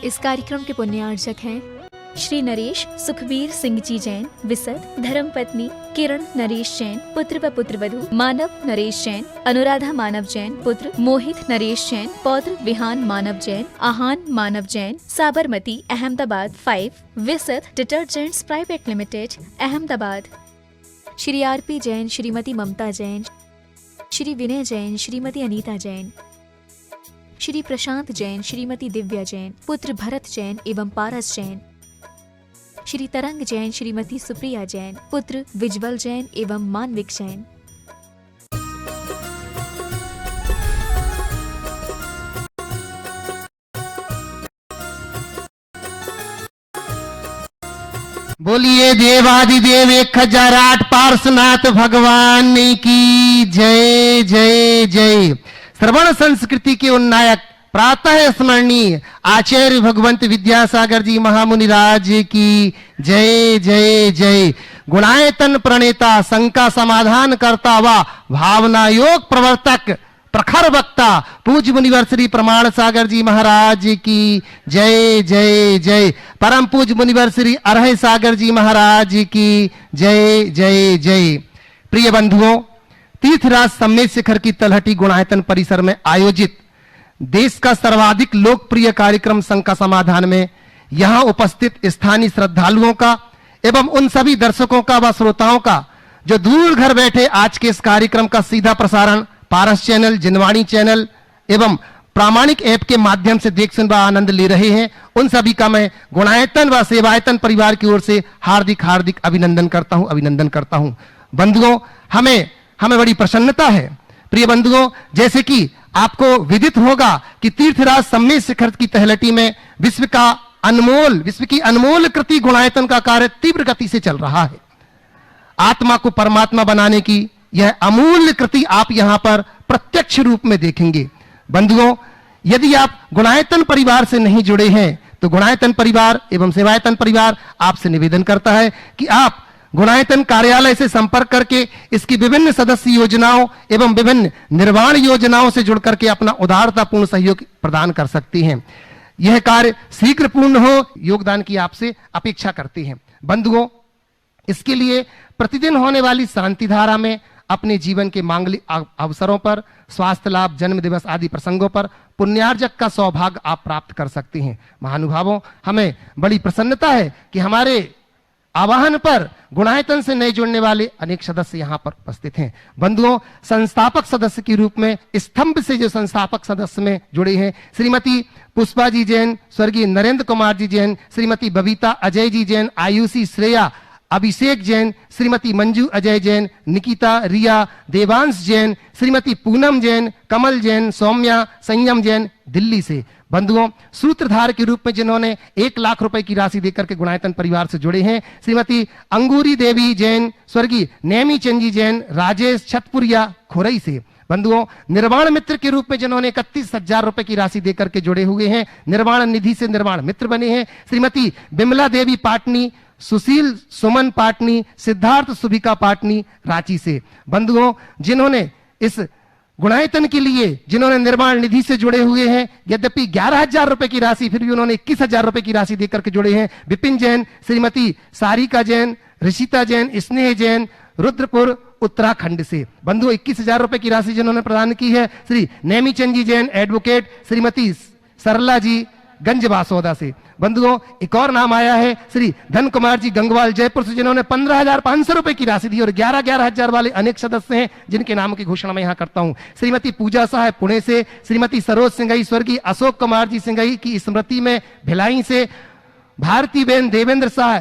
इस कार्यक्रम के पुण्यार्चक हैं श्री नरेश सुखबीर सिंह जी जैन, विसद, धर्मपत्नी किरण नरेश जैन, पुत्र व पुत्रवधू मानव नरेश जैन, अनुराधा मानव जैन, पुत्र मोहित नरेश जैन, पौत्र Vihaan Manav Jain, Aahan Manav Jain, Sabarmati Ahmedabad 5, Visad detergents private limited Ahmedabad. Shri RP Jain, Shrimati Mamta Jain, Shri Vinay Jain, Shrimati Anita Jain, Shri Prashant Jain, Shrimati Divya Jain, पुत्र भरत जैन एवं पारस जैन, श्री तरंग जैन, श्रीमती सुप्रिया जैन, पुत्र विज्वल जैन एवं मानविक जैन। बोलिए देवादिदेव 1008 पार्श्वनाथ भगवान की जय जय जय। श्रवण संस्कृति के उन्नायक प्रातः स्मरणीय आचार्य भगवंत विद्यासागर जी महामुनिराज की जय जय जय। गुणायतन प्रणेता, शंका समाधान करता व भावना योग प्रवर्तक प्रखर वक्ता पूज्य मुनिवर श्री प्रमाण सागर जी महाराज की जय जय जय। परम पूज्य मुनिवर श्री अरह सागर जी महाराज की जय जय जय। प्रिय बंधुओं, तीर्थराज सम्मेद शिखर की तलहटी गुणायतन परिसर में आयोजित देश का सर्वाधिक लोकप्रिय कार्यक्रम शंका समाधान में यहां उपस्थित स्थानीय श्रद्धालुओं का एवं उन सभी दर्शकों का व श्रोताओं का जो दूर घर बैठे आज के इस कार्यक्रम का सीधा प्रसारण पारस चैनल, जिनवाणी चैनल एवं प्रामाणिक ऐप के माध्यम से देख सुन व आनंद ले रहे हैं, उन सभी का मैं गुणायतन व सेवायतन परिवार की ओर से हार्दिक हार्दिक अभिनंदन करता हूं। बंधुओं, हमें बड़ी प्रसन्नता है। प्रिय बंधुओं, जैसे कि आपको विदित होगा कि तीर्थराज सम्मेद शिखर की तलहटी में विश्व की अनमोल कृति गुणायतन का कार्य तीव्र गति से चल रहा है। आत्मा को परमात्मा बनाने की यह अमूल्य कृति आप यहां पर प्रत्यक्ष रूप में देखेंगे। बंधुओं, यदि आप गुणायतन परिवार से नहीं जुड़े हैं तो गुणायतन परिवार एवं सेवायतन परिवार आपसे निवेदन करता है कि आप गुणायतन कार्यालय से संपर्क करके इसकी विभिन्न सदस्य योजनाओं एवं विभिन्न निर्माण योजनाओं से जुड़ करके अपना उदारतापूर्ण सहयोग प्रदान कर सकती हैं। यह कार्य शीघ्र पूर्ण हो, योगदान की आपसे अपेक्षा करते हैं। बंधुओं, इसके लिए प्रतिदिन होने वाली शांति धारा में अपने जीवन के मांगलिक अवसरों पर, स्वास्थ्य लाभ, जन्म दिवस आदि प्रसंगों पर पुण्यार्जक का सौभाग्य आप प्राप्त कर सकते हैं। महानुभावों, हमें बड़ी प्रसन्नता है कि हमारे आवाहन पर गुणायतन से नए जुड़ने वाले अनेक सदस्य यहां पर उपस्थित हैं। बंधुओं, संस्थापक सदस्य के रूप में स्तंभ से जो संस्थापक सदस्य में जुड़े हैं, श्रीमती पुष्पा जी जैन, स्वर्गीय नरेंद्र कुमार जी जैन, श्रीमती बबीता अजय जी जैन, आयुषी श्रेया, अभिषेक जैन, श्रीमती मंजू अजय जैन, निकिता, रिया, देवांश जैन, श्रीमती पूनम जैन, कमल जैन, सौम्या, संयम जैन दिल्ली से। बंधुओं, सूत्रधार के रूप में जिन्होंने 1 लाख रुपए की राशि देकर के गुणायतन परिवार से जुड़े हैं, श्रीमती अंगूरी देवी जैन, स्वर्गीय नेमी चंदी जैन, राजेश छतपुरिया खुरई से। बंधुओं, निर्माण मित्र के रूप में जिन्होंने 31,000 रुपए की राशि देकर के जुड़े हुए हैं, निर्माण निधि से निर्माण मित्र बने हैं, श्रीमती बिमला देवी पाटनी, सुशील सुमन पाटनी, सिद्धार्थ सुभिका पाटनी रांची से। बंधुओं, जिन्होंने इस गुणायतन के लिए जिन्होंने निर्माण निधि से जुड़े हुए हैं, यद्यपि 11,000 रुपए की राशि, फिर भी उन्होंने 21,000 रुपए की राशि देकर के जुड़े हैं, विपिन जैन, श्रीमती सारिका जैन, ऋषिता जैन, स्नेह जैन, रुद्रपुर उत्तराखंड से। बंधुओं, 21,000 रुपए की राशि जिन्होंने प्रदान की है, श्री नेमीचंद जी जैन एडवोकेट, श्रीमती सरला जी गंजबासौदा से। बंधुओं, एक और नाम आया है श्री धन कुमार जी गंगवाल जयपुर से, जिन्होंने 15,500 रुपए की राशि दी और 11,000 वाले अनेक सदस्य हैं जिनके नाम की घोषणा मैं यहां करता हूं। श्रीमती पूजा साहब पुणे से, श्रीमती सरोज सिंघई, स्वर्गीय अशोक कुमार जी सिंघई की स्मृति में भिलाई से, भारती बेन देवेंद्र साह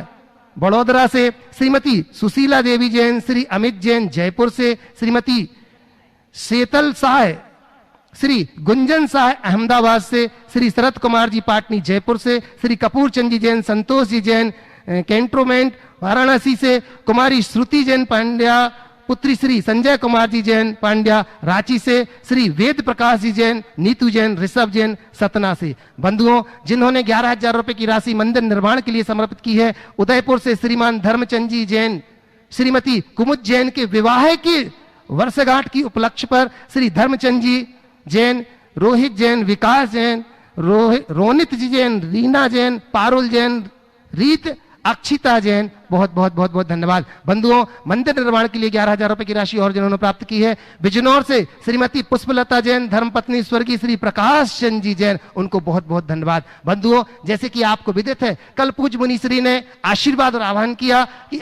बड़ोदरा से, श्रीमती सुशीला देवी जैन, श्री अमित जैन जयपुर से, श्रीमती शीतल साह, श्री गुंजन साह अहमदाबाद से, श्री शरद कुमार जी पाटनी जयपुर से, श्री कपूर चंद जी जैन, संतोष जी जैन कैंटोनमेंट वाराणसी से, कुमारी श्रुति जैन पांड्या, पुत्री श्री संजय कुमार जी जैन पांड्या रांची से, श्री वेद प्रकाश जी जैन, नीतू जैन, ऋषभ जैन सतना से। बंधुओं, जिन्होंने 11,000 रुपए की राशि मंदिर निर्माण के लिए समर्पित की है, उदयपुर से श्रीमान धर्मचंद जी जैन, श्रीमती कुमुद जैन के विवाह की वर्षगांठ की उपलक्ष्य पर श्री धर्मचंद जी जैन, रोहित जैन, विकास जैन, रोनित जी जैन, रीना जैन, पारुल जैन, रीत अक्षिता जैन, बहुत बहुत बहुत बहुत धन्यवाद। बंधुओं, मंदिर निर्माण के लिए 11,000 रुपए की राशि और जिन्होंने प्राप्त की है, बिजनौर से श्रीमती पुष्पलता जैन, धर्मपत्नी स्वर्गीय श्री प्रकाश चंद जी जैन, उनको बहुत बहुत धन्यवाद। बंधुओं, जैसे कि आपको विदित है, कल पूज्य मुनिश्री ने आशीर्वाद और आह्वान किया कि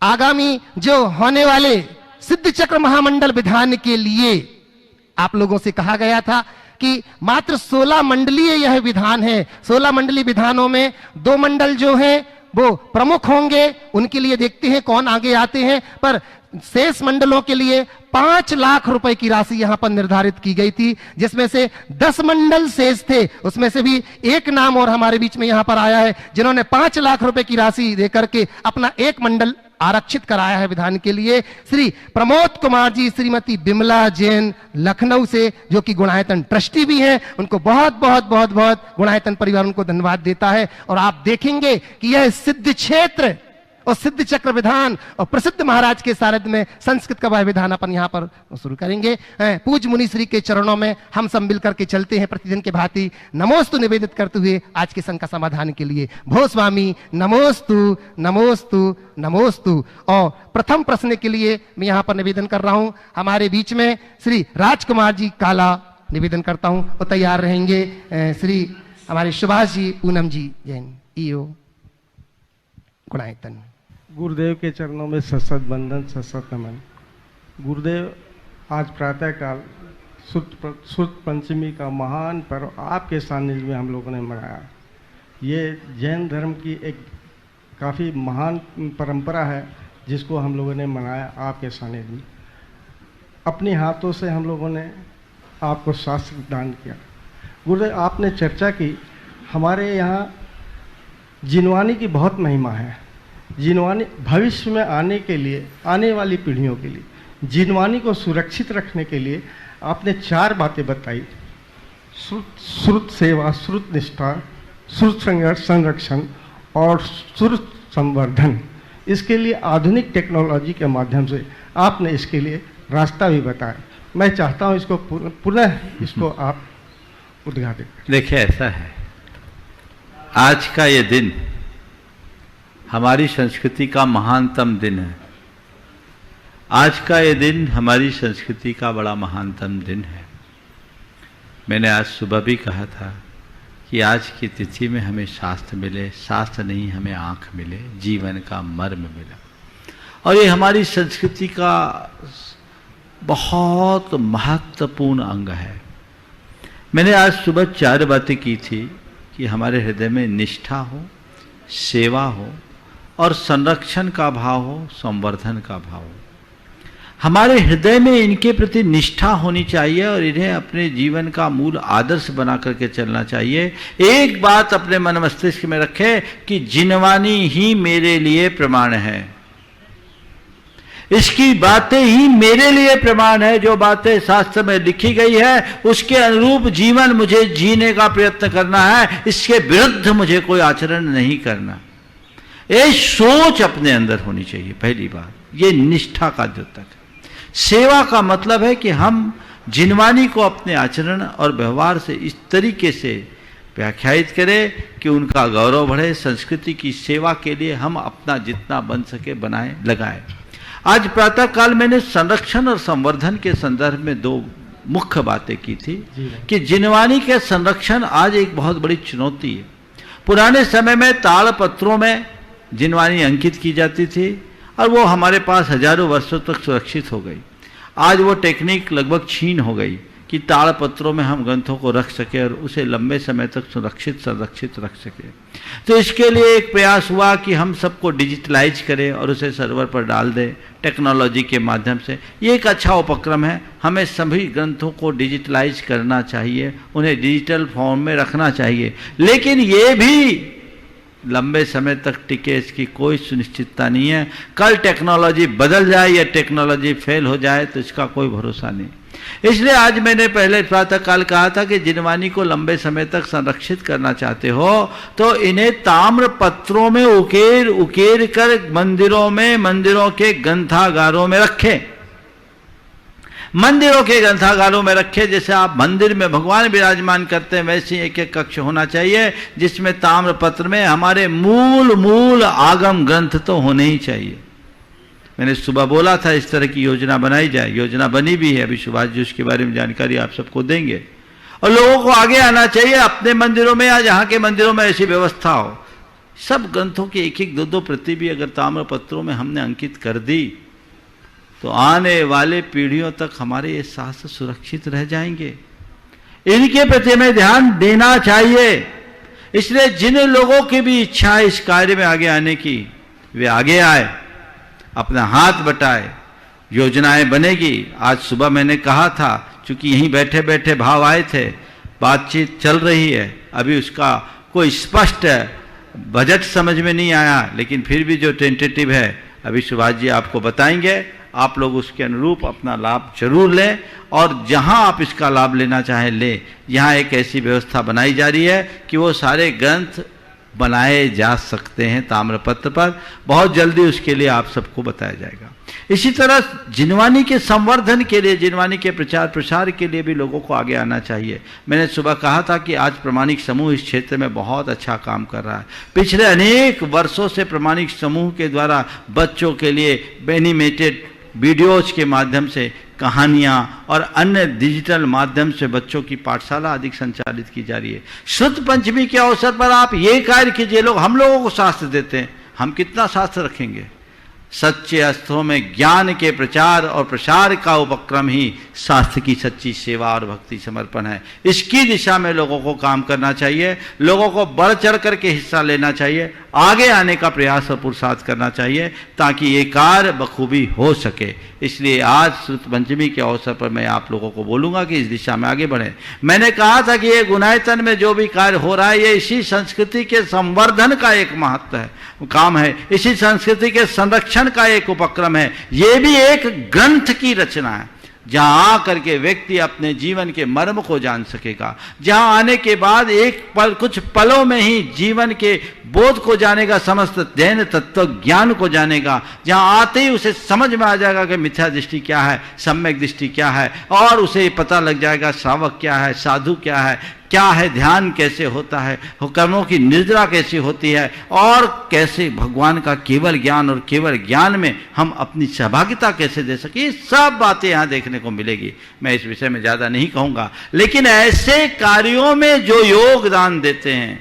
आगामी जो होने वाले सिद्ध चक्र महामंडल विधान के लिए आप लोगों से कहा गया था कि मात्र 16 मंडलीय यह विधान है। 16 मंडलीय विधानों में 2 मंडल जो हैं वो प्रमुख होंगे, उनके लिए देखते हैं कौन आगे आते हैं, पर शेष मंडलों के लिए 5 लाख रुपए की राशि यहां पर निर्धारित की गई थी, जिसमें से 10 मंडल शेष थे। उसमें से भी एक नाम और हमारे बीच में यहां पर आया है, जिन्होंने 5 लाख रुपए की राशि देकर के अपना एक मंडल आरक्षित कराया है विधान के लिए। श्री प्रमोद कुमार जी, श्रीमती बिमला जैन लखनऊ से, जो कि गुणायतन ट्रस्टी भी हैं, उनको बहुत बहुत बहुत बहुत गुणायतन परिवार उनको धन्यवाद देता है। और आप देखेंगे कि यह सिद्ध क्षेत्र और सिद्ध चक्र विधान और प्रसिद्ध महाराज के सानिध्य में संस्कृत का वह विधान अपन यहाँ पर शुरू करेंगे। पूज्य मुनि श्री के चरणों में हम सब मिलकर के चलते हैं प्रतिदिन के भांति नमोस्तु निवेदित करते हुए आज के संघ का समाधान के लिए। भो स्वामी नमोस्तु नमोस्तु नमोस्तु। और प्रथम प्रश्न के लिए मैं यहाँ पर निवेदन कर रहा हूँ, हमारे बीच में श्री राजकुमार जी काला निवेदन करता हूँ, वो तैयार रहेंगे। श्री हमारे सुभाष जी पूनम जी जैन, ईओ गुणायतन। गुरुदेव के चरणों में सशत बंदन, सशत नमन। गुरुदेव, आज प्रातःकाल सुत पंचमी का महान पर्व आपके सानिध्य में हम लोगों ने मनाया। ये जैन धर्म की एक काफ़ी महान परंपरा है, जिसको हम लोगों ने मनाया आपके सानिध्य में। अपने हाथों से हम लोगों ने आपको शास्त्र दान किया। गुरुदेव, आपने चर्चा की, हमारे यहाँ जिनवानी की बहुत महिमा है। जिनवानी भविष्य में आने के लिए, आने वाली पीढ़ियों के लिए जिनवानी को सुरक्षित रखने के लिए आपने 4 बातें बताई: श्रुत सेवा, श्रुत निष्ठा, श्रुत संरक्षण और श्रुत संवर्धन। इसके लिए आधुनिक टेक्नोलॉजी के माध्यम से आपने इसके लिए रास्ता भी बताया। मैं चाहता हूँ इसको पुनः इसको आप उद्घाटित करें। देखिए, ऐसा है, आज का ये दिन हमारी संस्कृति का महानतम दिन है। आज का ये दिन हमारी संस्कृति का बड़ा महानतम दिन है। मैंने आज सुबह भी कहा था कि आज की तिथि में हमें शास्त्र मिले, शास्त्र नहीं हमें आँख मिले, जीवन का मर्म मिला। और ये हमारी संस्कृति का बहुत महत्वपूर्ण अंग है। मैंने आज सुबह 4 बातें की थी कि हमारे हृदय में निष्ठा हो, सेवा हो और संरक्षण का भाव हो, संवर्धन का भाव हो। हमारे हृदय में इनके प्रति निष्ठा होनी चाहिए और इन्हें अपने जीवन का मूल आदर्श बना करके चलना चाहिए। एक बात अपने मन मस्तिष्क में रखें कि जिनवानी ही मेरे लिए प्रमाण है, इसकी बातें ही मेरे लिए प्रमाण है। जो बातें शास्त्र में लिखी गई है उसके अनुरूप जीवन मुझे जीने का प्रयत्न करना है, इसके विरुद्ध मुझे कोई आचरण नहीं करना। ये सोच अपने अंदर होनी चाहिए। पहली बात, ये निष्ठा का द्योतक है। सेवा का मतलब है कि हम जिनवानी को अपने आचरण और व्यवहार से इस तरीके से व्याख्यायित करें कि उनका गौरव बढ़े। संस्कृति की सेवा के लिए हम अपना जितना बन सके बनाएं, लगाएं। आज प्रातःकाल मैंने संरक्षण और संवर्धन के संदर्भ में 2 मुख्य बातें की थी कि जिनवानी के संरक्षण आज एक बहुत बड़ी चुनौती है। पुराने समय में ताड़पत्रों में जिनवानी अंकित की जाती थी और वो हमारे पास हजारों वर्षों तक सुरक्षित हो गई। आज वो टेक्निक लगभग छीन हो गई कि ताड़पत्रों में हम ग्रंथों को रख सके और उसे लंबे समय तक संरक्षित रख सके। तो इसके लिए एक प्रयास हुआ कि हम सबको डिजिटलाइज करें और उसे सर्वर पर डाल दें टेक्नोलॉजी के माध्यम से। ये एक अच्छा उपक्रम है। हमें सभी ग्रंथों को डिजिटलाइज करना चाहिए, उन्हें डिजिटल फॉर्म में रखना चाहिए, लेकिन ये भी लंबे समय तक टिके इसकी कोई सुनिश्चितता नहीं है। कल टेक्नोलॉजी बदल जाए या टेक्नोलॉजी फेल हो जाए तो इसका कोई भरोसा नहीं। इसलिए आज मैंने पहले प्रातःकाल कहा था कि जिनवानी को लंबे समय तक संरक्षित करना चाहते हो तो इन्हें ताम्र पत्रों में उकेर कर मंदिरों के ग्रंथागारों में रखें। मंदिरों के ग्रंथागारों में रखे, जैसे आप मंदिर में भगवान विराजमान करते हैं वैसे एक एक कक्ष होना चाहिए, जिसमें ताम्रपत्र में हमारे मूल आगम ग्रंथ तो होने ही चाहिए। मैंने सुबह बोला था इस तरह की योजना बनाई जाए, योजना बनी भी है, अभी सुभाष जी उसके बारे में जानकारी आप सबको देंगे। और लोगों को आगे आना चाहिए अपने मंदिरों में या जहाँ के मंदिरों में ऐसी व्यवस्था हो। सब ग्रंथों की एक एक दो प्रति भी अगर ताम्रपत्रों में हमने अंकित कर दी तो आने वाले पीढ़ियों तक हमारे ये शास्त्र सुरक्षित रह जाएंगे। इनके प्रति हमें ध्यान देना चाहिए। इसलिए जिन लोगों की भी इच्छा है इस कार्य में आगे आने की, वे आगे आए, अपना हाथ बटाए, योजनाएं बनेगी। आज सुबह मैंने कहा था, चूंकि यहीं बैठे बैठे भाव आए थे, बातचीत चल रही है, अभी उसका कोई स्पष्ट बजट समझ में नहीं आया, लेकिन फिर भी जो टेंटेटिव है अभी सुभाष जी आपको बताएंगे। आप लोग उसके अनुरूप अपना लाभ जरूर लें और जहां आप इसका लाभ लेना चाहें लें। यहाँ एक ऐसी व्यवस्था बनाई जा रही है कि वो सारे ग्रंथ बनाए जा सकते हैं ताम्रपत्र पर। बहुत जल्दी उसके लिए आप सबको बताया जाएगा। इसी तरह जिनवानी के संवर्धन के लिए, जिनवानी के प्रचार प्रसार के लिए भी लोगों को आगे आना चाहिए। मैंने सुबह कहा था कि आज प्रमाणिक समूह इस क्षेत्र में बहुत अच्छा काम कर रहा है। पिछले अनेक वर्षों से प्रमाणिक समूह के द्वारा बच्चों के लिए एनिमेटेड वीडियोज के माध्यम से कहानियां और अन्य डिजिटल माध्यम से बच्चों की पाठशाला अधिक संचालित की जा रही है। शुद्ध पंचमी के अवसर पर आप ये कार्य कीजिए। लोग हम लोगों को शास्त्र देते हैं, हम कितना शास्त्र रखेंगे? सच्चे अर्थों में ज्ञान के प्रचार और प्रसार का उपक्रम ही शास्त्र की सच्ची सेवा और भक्ति समर्पण है। इसकी दिशा में लोगों को काम करना चाहिए, लोगों को बढ़ चढ़ करके हिस्सा लेना चाहिए, आगे आने का प्रयास और पुरुषार्थ करना चाहिए ताकि ये कार्य बखूबी हो सके। इसलिए आज श्रुत पंचमी के अवसर पर मैं आप लोगों को बोलूंगा कि इस दिशा में आगे बढ़ें। मैंने कहा था कि ये गुनायतन में जो भी कार्य हो रहा है ये इसी संस्कृति के संवर्धन का एक महत्व है, काम है, इसी संस्कृति के संरक्षण का एक उपक्रम है। ये भी एक ग्रंथ की रचना है जहां आकर के व्यक्ति अपने जीवन के मर्म को जान सकेगा, जहां आने के बाद एक पल, कुछ पलों में ही जीवन के बोध को जानेगा, समस्त जैन तत्व ज्ञान को जानेगा, जहां आते ही उसे समझ में आ जाएगा कि मिथ्या दृष्टि क्या है, सम्यक दृष्टि क्या है, और उसे पता लग जाएगा श्रावक क्या है, साधु क्या है, ध्यान कैसे होता है, कर्मों की निर्जरा कैसी होती है, और कैसे भगवान का केवल ज्ञान और केवल ज्ञान में हम अपनी सहभागिता कैसे दे सके। ये सब बातें यहाँ देखने को मिलेगी। मैं इस विषय में ज़्यादा नहीं कहूँगा, लेकिन ऐसे कार्यों में जो योगदान देते हैं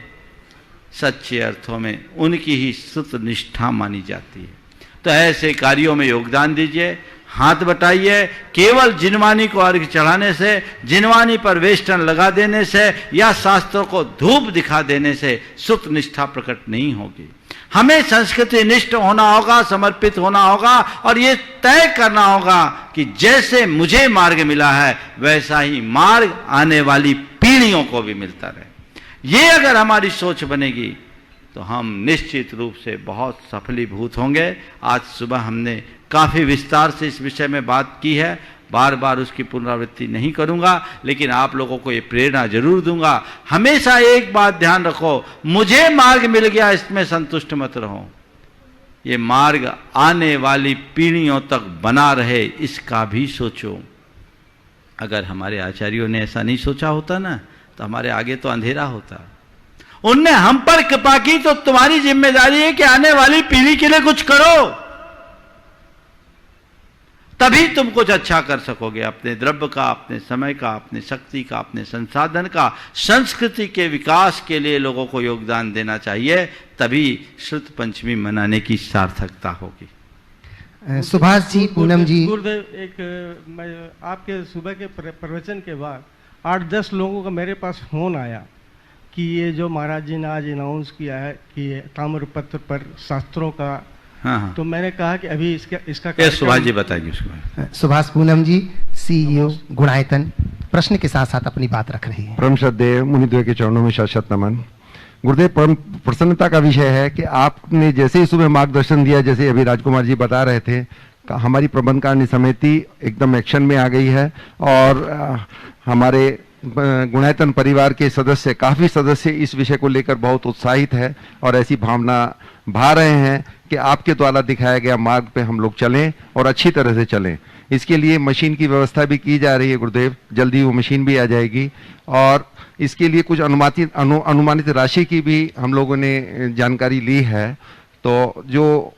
सच्चे अर्थों में उनकी ही श्रुत निष्ठा मानी जाती है। तो ऐसे कार्यों में योगदान दीजिए, हाथ बटाइए। केवल जिनवानी को अर्घ्य चढ़ाने से, जिनवानी पर वेष्टन लगा देने से या शास्त्रों को धूप दिखा देने से श्रुत निष्ठा प्रकट नहीं होगी। हमें संस्कृति निष्ठ होना होगा, समर्पित होना होगा, और ये तय करना होगा कि जैसे मुझे मार्ग मिला है वैसा ही मार्ग आने वाली पीढ़ियों को भी मिलता रहे। ये अगर हमारी सोच बनेगी तो हम निश्चित रूप से बहुत सफलीभूत होंगे। आज सुबह हमने काफ़ी विस्तार से इस विषय में बात की है, बार बार उसकी पुनरावृत्ति नहीं करूंगा, लेकिन आप लोगों को ये प्रेरणा जरूर दूंगा। हमेशा एक बात ध्यान रखो, मुझे मार्ग मिल गया इसमें संतुष्ट मत रहो। ये मार्ग आने वाली पीढ़ियों तक बना रहे इसका भी सोचो। अगर हमारे आचार्यों ने ऐसा नहीं सोचा होता ना तो हमारे आगे तो अंधेरा होता। उनने हम पर कृपा की तो तुम्हारी जिम्मेदारी है कि आने वाली पीढ़ी के लिए कुछ करो, तभी तुम कुछ अच्छा कर सकोगे। अपने द्रव्य का, अपने समय का, अपने शक्ति का, अपने संसाधन का संस्कृति के विकास के लिए लोगों को योगदान देना चाहिए, तभी श्रुत पंचमी मनाने की सार्थकता होगी। सुभाष जी, पूनम जी। गुरुदेव, मैं आपके सुबह के प्रवचन के बाद 8-10 लोगों का मेरे पास फोन आया कि ये जो महाराज जी ने आज अनाउंस किया है कि ताम्रपत्र पर शास्त्रों का, हाँ। तो मैंने कहा कि अभी इसका सुभाष जी बताएंगे उसको। सुभाष पूनम जी, सीईओ गुणायतन, प्रश्न के साथ साथ अपनी बात रख रही है। परम श्रद्धेय मुनिद्वय के चरणों में शत नमन। गुरुदेव, परम प्रसन्नता का विषय है कि आपने जैसे ही सुबह मार्गदर्शन दिया, जैसे अभी राजकुमार जी बता रहे थे, हमारी प्रबंधकारिणी समिति एकदम एक्शन में आ गई है और हमारे गुणायतन परिवार के सदस्य, काफ़ी सदस्य इस विषय को लेकर बहुत उत्साहित है और ऐसी भावना भा रहे हैं कि आपके द्वारा दिखाया गया मार्ग पे हम लोग चलें और अच्छी तरह से चलें। इसके लिए मशीन की व्यवस्था भी की जा रही है गुरुदेव, जल्दी वो मशीन भी आ जाएगी। और इसके लिए कुछ अनुमानित राशि की भी हम लोगों ने जानकारी ली है। तो जो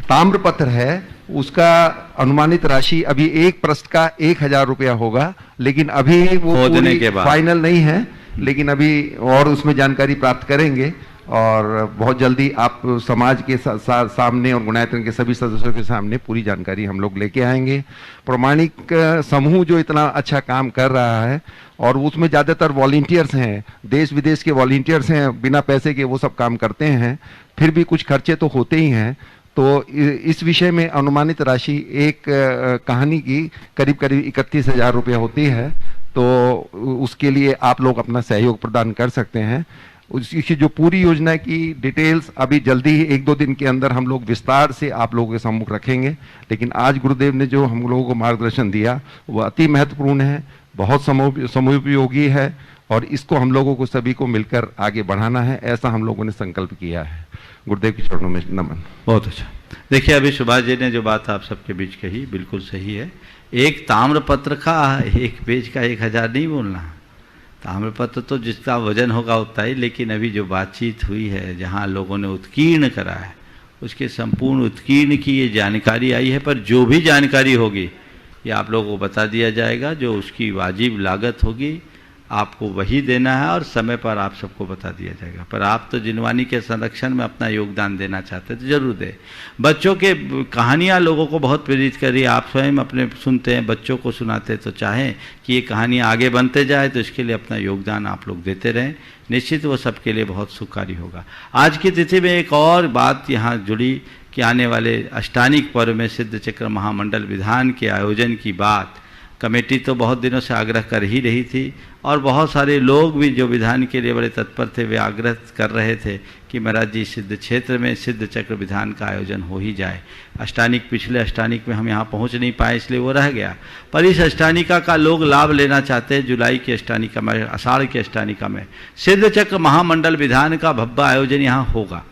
ताम्रपत्र है उसका अनुमानित राशि अभी एक प्रश्न का 1000 रुपया होगा, लेकिन अभी वो खोदने के बाद फाइनल नहीं है, लेकिन अभी और उसमें जानकारी प्राप्त करेंगे और बहुत जल्दी आप समाज के सामने और गुणायतन के सभी सदस्यों के सामने पूरी जानकारी हम लोग लेके आएंगे। प्रामाणिक समूह जो इतना अच्छा काम कर रहा है और उसमें ज़्यादातर वॉलंटियर्स हैं, देश विदेश के वॉलंटियर्स हैं, बिना पैसे के वो सब काम करते हैं, फिर भी कुछ खर्चे तो होते ही हैं। तो इस विषय में अनुमानित राशि एक कहानी की करीब 31,000 रुपया होती है। तो उसके लिए आप लोग अपना सहयोग प्रदान कर सकते हैं। उसकी जो पूरी योजना की डिटेल्स अभी जल्दी ही 1-2 दिन के अंदर हम लोग विस्तार से आप लोगों के सम्मुख रखेंगे। लेकिन आज गुरुदेव ने जो हम लोगों को मार्गदर्शन दिया वो अति महत्वपूर्ण है, बहुत समयोपयोगी है और इसको हम लोगों को सभी को मिलकर आगे बढ़ाना है, ऐसा हम लोगों ने संकल्प किया है। गुरुदेव के चरणों में नमन। बहुत अच्छा। देखिए अभी सुभाष जी ने जो बात आप सबके बीच कही बिल्कुल सही है। एक ताम्रपत्र का एक पेज का 1000 नहीं बोलना, ताम्रपत्र तो जिसका वजन होगा उतना ही। लेकिन अभी जो बातचीत हुई है जहाँ लोगों ने उत्कीर्ण करा है उसके संपूर्ण उत्कीर्ण की ये जानकारी आई है। पर जो भी जानकारी होगी ये आप लोगों को बता दिया जाएगा, जो उसकी वाजिब लागत होगी आपको वही देना है और समय पर आप सबको बता दिया जाएगा। पर आप तो जिनवानी के संरक्षण में अपना योगदान देना चाहते तो जरूर दें। बच्चों के कहानियाँ लोगों को बहुत प्रेरित कर रही है, आप स्वयं अपने सुनते हैं, बच्चों को सुनाते, तो चाहें कि ये कहानियाँ आगे बनते जाए तो इसके लिए अपना योगदान आप लोग देते रहें, निश्चित वो सबके लिए बहुत सुखकारी होगा। आज की तिथि में एक और बात यहाँ जुड़ी कि आने वाले अष्टानिक पर्व में सिद्ध चक्र महामंडल विधान के आयोजन की बात कमेटी तो बहुत दिनों से आग्रह कर ही रही थी और बहुत सारे लोग भी जो विधान के लिए बड़े तत्पर थे वे आग्रह कर रहे थे कि महाराज जी सिद्ध क्षेत्र में सिद्ध चक्र विधान का आयोजन हो ही जाए। अष्टानिक पिछले अष्टानिक में हम यहाँ पहुँच नहीं पाए इसलिए वो रह गया, पर इस अष्टानिका का लोग लाभ लेना चाहते हैं। जुलाई की अष्टानिका में, आषाढ़ की अष्टानिका में सिद्ध चक्र महामंडल विधान का भव्य आयोजन यहाँ होगा।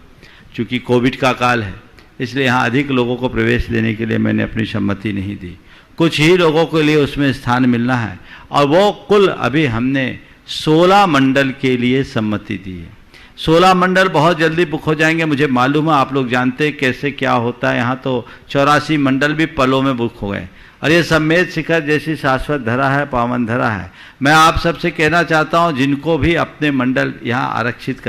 चूँकि कोविड का काल है इसलिए यहाँ अधिक लोगों को प्रवेश देने के लिए मैंने अपनी सम्मति नहीं दी, कुछ ही लोगों के लिए उसमें स्थान मिलना है और वो कुल अभी हमने 16 मंडल के लिए सम्मति दी है। 16 मंडल बहुत जल्दी बुक हो जाएंगे, मुझे मालूम है, आप लोग जानते हैं कैसे क्या होता है। यहाँ तो 84 मंडल भी पलों में बुक हो गए और ये सम्मेद शिखर जैसी शाश्वत धरा है, पावन धरा है। मैं आप सबसे कहना चाहता हूँ जिनको भी अपने मंडल यहाँ आरक्षित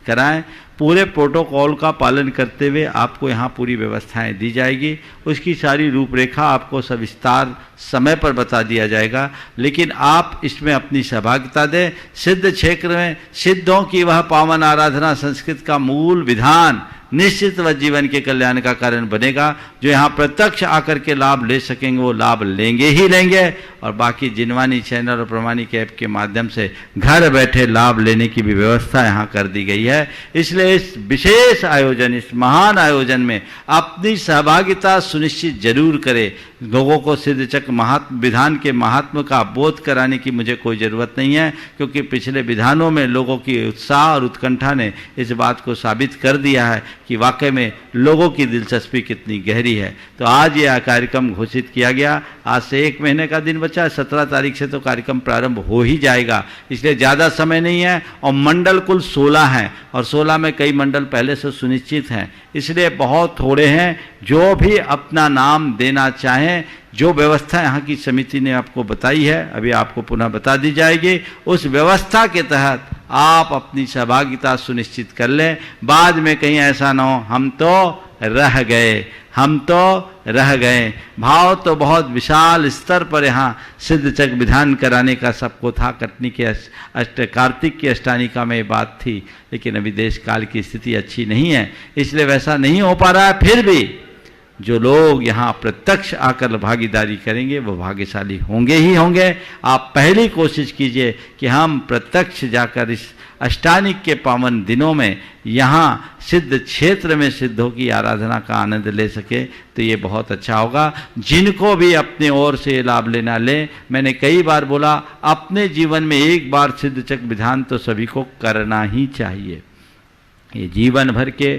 कराएं, पूरे प्रोटोकॉल का पालन करते हुए आपको यहाँ पूरी व्यवस्थाएं दी जाएगी। उसकी सारी रूपरेखा आपको सविस्तार समय पर बता दिया जाएगा, लेकिन आप इसमें अपनी सहभागिता दें। सिद्ध क्षेत्र में सिद्धों की वह पावन आराधना संस्कृत का मूल विधान निश्चित व जीवन के कल्याण का कारण बनेगा। जो यहाँ प्रत्यक्ष आकर के लाभ ले सकेंगे वो लाभ लेंगे ही लेंगे और बाकी जिनवानी चैनल और प्रमाणिक ऐप के माध्यम से घर बैठे लाभ लेने की भी व्यवस्था यहाँ कर दी गई है। इसलिए इस विशेष आयोजन, इस महान आयोजन में अपनी सहभागिता सुनिश्चित जरूर करें। लोगों को सिद्ध चक्र विधान के महात्म का बोध कराने की मुझे कोई ज़रूरत नहीं है, क्योंकि पिछले विधानों में लोगों की उत्साह और उत्कंठा ने इस बात को साबित कर दिया है कि वाकई में लोगों की दिलचस्पी कितनी गहरी है। तो आज यह कार्यक्रम घोषित किया गया। आज से 1 महीने का दिन बचा है, 17 तारीख से तो कार्यक्रम प्रारंभ हो ही जाएगा, इसलिए ज़्यादा समय नहीं है। और मंडल कुल 16 हैं और 16 में कई मंडल पहले से सुनिश्चित हैं, इसलिए बहुत थोड़े हैं। जो भी अपना नाम देना चाहें, जो व्यवस्था यहाँ की समिति ने आपको बताई है अभी आपको पुनः बता दी जाएगी, उस व्यवस्था के तहत आप अपनी सहभागिता सुनिश्चित कर लें। बाद में कहीं ऐसा ना हो हम तो रह गए। भाव तो बहुत विशाल स्तर पर यहाँ सिद्ध चक्र विधान कराने का सबको था। कटनी के कार्तिक की अष्टानिका में ये बात थी, लेकिन अभी देश काल की स्थिति अच्छी नहीं है इसलिए वैसा नहीं हो पा रहा है। फिर भी जो लोग यहाँ प्रत्यक्ष आकर भागीदारी करेंगे वो भाग्यशाली होंगे ही होंगे। आप पहली कोशिश कीजिए कि हम प्रत्यक्ष जाकर इस अष्टानिक के पावन दिनों में यहाँ सिद्ध क्षेत्र में सिद्धों की आराधना का आनंद ले सके, तो ये बहुत अच्छा होगा। जिनको भी अपने ओर से लाभ लेना ले, मैंने कई बार बोला अपने जीवन में एक बार सिद्ध चक्र विधान तो सभी को करना ही चाहिए। ये जीवन भर के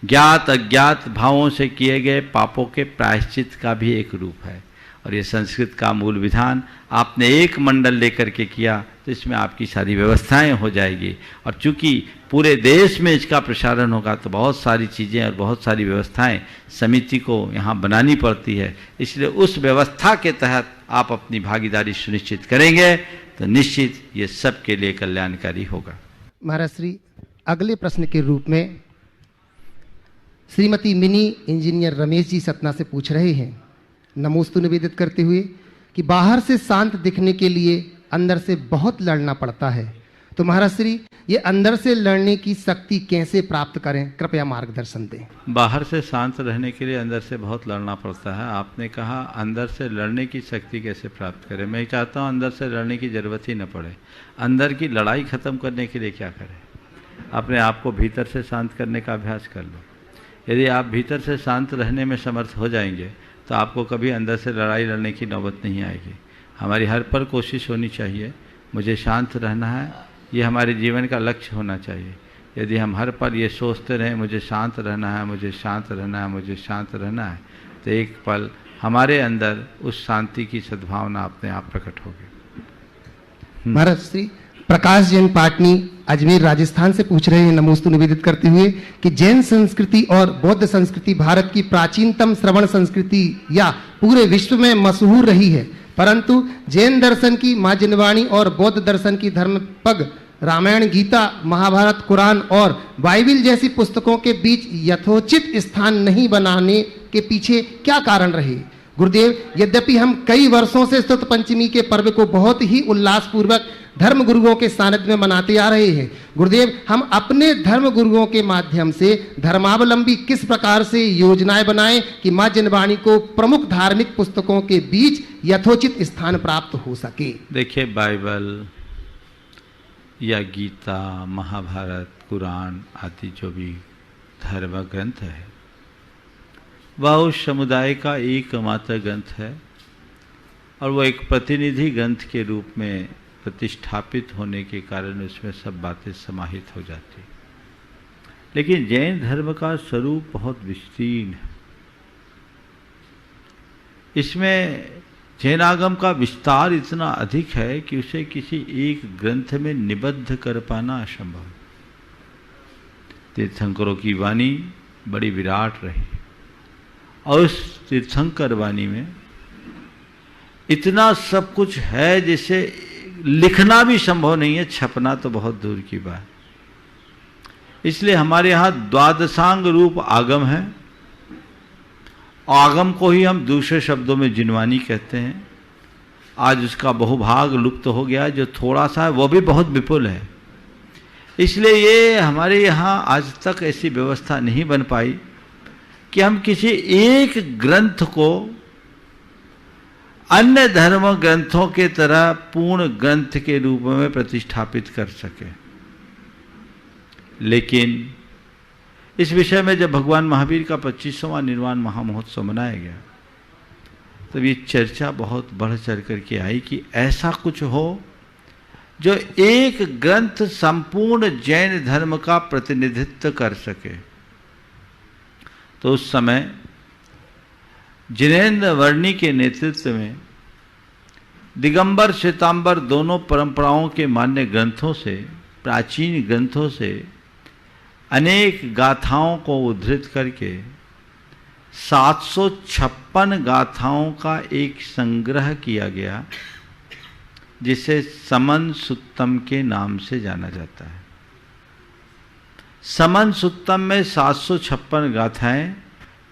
ज्ञात अज्ञात भावों से किए गए पापों के प्रायश्चित का भी एक रूप है और ये संस्कृत का मूल विधान आपने एक मंडल लेकर के किया तो इसमें आपकी सारी व्यवस्थाएं हो जाएगी। और चूंकि पूरे देश में इसका प्रसारण होगा तो बहुत सारी चीज़ें और बहुत सारी व्यवस्थाएं समिति को यहाँ बनानी पड़ती है, इसलिए उस व्यवस्था के तहत आप अपनी भागीदारी सुनिश्चित करेंगे तो निश्चित ये सबके लिए कल्याणकारी होगा। महाराज श्री, अगले प्रश्न के रूप में श्रीमती मिनी इंजीनियर रमेश जी सतना से पूछ रहे हैं, नमोस्तु निवेदित करते हुए, कि बाहर से शांत दिखने के लिए अंदर से बहुत लड़ना पड़ता है, तो महाराज श्री ये अंदर से लड़ने की शक्ति कैसे प्राप्त करें, कृपया मार्गदर्शन दें। बाहर से शांत रहने के लिए अंदर से बहुत लड़ना पड़ता है। आपने कहा अंदर से लड़ने की शक्ति कैसे प्राप्त करें। मैं चाहता हूं अंदर से लड़ने की जरूरत ही न पड़े। अंदर की लड़ाई खत्म करने के लिए क्या करें, अपने आप को भीतर से शांत करने का अभ्यास कर लो। यदि आप भीतर से शांत रहने में समर्थ हो जाएंगे तो आपको कभी अंदर से लड़ाई लड़ने की नौबत नहीं आएगी। हमारी हर पल कोशिश होनी चाहिए, मुझे शांत रहना है, ये हमारे जीवन का लक्ष्य होना चाहिए। यदि हम हर पल ये सोचते रहें मुझे शांत रहना है, मुझे शांत रहना है, मुझे शांत रहना है, तो एक पल हमारे अंदर उस शांति की सद्भावना अपने आप प्रकट होगी। महाराज श्री प्रकाश जैन पाटनी अजमेर राजस्थान से पूछ रहे हैं, नमोस्तु निवेदित करते हुए, कि जैन संस्कृति और बौद्ध संस्कृति भारत की प्राचीनतम श्रवण संस्कृति या पूरे विश्व में मशहूर रही है, परंतु जैन दर्शन की माँ जिनवाणी और बौद्ध दर्शन की धर्मपग रामायण, गीता, महाभारत, कुरान और बाइबिल जैसी पुस्तकों के बीच यथोचित स्थान नहीं बनाने के पीछे क्या कारण रहे। गुरुदेव, यद्यपि हम कई वर्षों से स्तुत पंचमी के पर्व को बहुत ही उल्लासपूर्वक धर्म गुरुओं के सानिध्य में मनाते आ रहे हैं, गुरुदेव हम अपने धर्म गुरुओं के माध्यम से धर्मावलंबी किस प्रकार से योजनाएं बनाएं कि माँ जिनवाणी को प्रमुख धार्मिक पुस्तकों के बीच यथोचित स्थान प्राप्त हो सके। देखिए, बाइबल या गीता, महाभारत, कुरान आदि जो भी धर्म ग्रंथ है वह उस समुदाय का एकमात्र ग्रंथ है और वह एक प्रतिनिधि ग्रंथ के रूप में प्रतिष्ठापित होने के कारण उसमें सब बातें समाहित हो जाती। लेकिन जैन धर्म का स्वरूप बहुत विस्तीर्ण है। इसमें जैनागम का विस्तार इतना अधिक है कि उसे किसी एक ग्रंथ में निबद्ध कर पाना असंभव। तीर्थंकरों की वाणी बड़ी विराट रही और उस तीर्थंकर वाणी में इतना सब कुछ है जिसे लिखना भी संभव नहीं है, छपना तो बहुत दूर की बात। इसलिए हमारे यहाँ द्वादशांग रूप आगम है। आगम को ही हम दूसरे शब्दों में जिनवानी कहते हैं। आज उसका बहुभाग लुप्त हो गया, जो थोड़ा सा है वो भी बहुत विपुल है। इसलिए ये हमारे यहाँ आज तक ऐसी व्यवस्था नहीं बन पाई कि हम किसी एक ग्रंथ को अन्य धर्म ग्रंथों के तरह पूर्ण ग्रंथ के रूप में प्रतिष्ठापित कर सके। लेकिन इस विषय में जब भगवान महावीर का 25वां निर्वाण महामहोत्सव मनाया गया तब ये चर्चा बहुत बढ़ चढ़ करके आई कि ऐसा कुछ हो जो एक ग्रंथ संपूर्ण जैन धर्म का प्रतिनिधित्व कर सके। तो उस समय जिनेन्द्र वर्णी के नेतृत्व में दिगंबर श्वेतांबर दोनों परंपराओं के मान्य ग्रंथों से, प्राचीन ग्रंथों से अनेक गाथाओं को उद्धृत करके 756 गाथाओं का एक संग्रह किया गया जिसे समन सुत्तम के नाम से जाना जाता है। समन सुत्तम में 756 गाथाएं,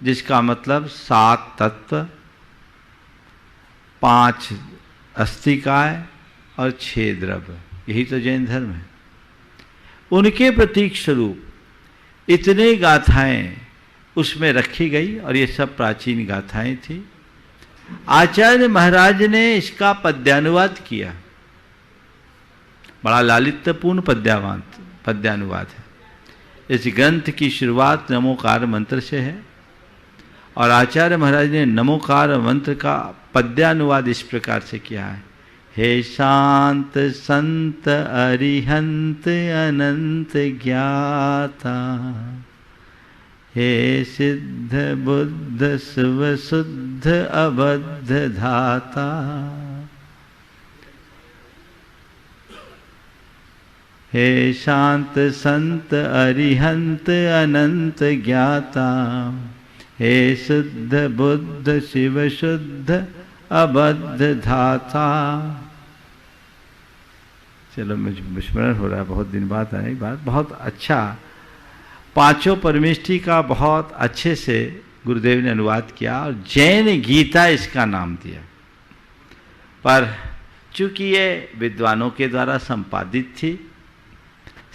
जिसका मतलब 7 तत्व, 5 अस्तिकाय और 6 द्रव्य, यही तो जैन धर्म है। उनके प्रतीक स्वरूप इतने गाथाएं उसमें रखी गई और ये सब प्राचीन गाथाएं थी। आचार्य महाराज ने इसका पद्यानुवाद किया। बड़ा लालित्यपूर्ण पद्यानुवाद है। इस ग्रंथ की शुरुआत नमोकार मंत्र से है और आचार्य महाराज ने नमोकार मंत्र का पद्यानुवाद इस प्रकार से किया है। हे शांत संत अरिहंत अनंत ज्ञाता, हे सिद्ध बुद्ध शिव शुद्ध अबद्ध धाता, हे शांत संत अरिहंत अनंत ज्ञाता, हे शुद्ध बुद्ध शिव शुद्ध अबद्ध धाता। चलो मुझे विस्मरण हो रहा है, बहुत दिन बाद आई बात। बहुत अच्छा, पांचों परमेष्ठी का बहुत अच्छे से गुरुदेव ने अनुवाद किया और जैन गीता इसका नाम दिया। पर चूंकि ये विद्वानों के द्वारा संपादित थी,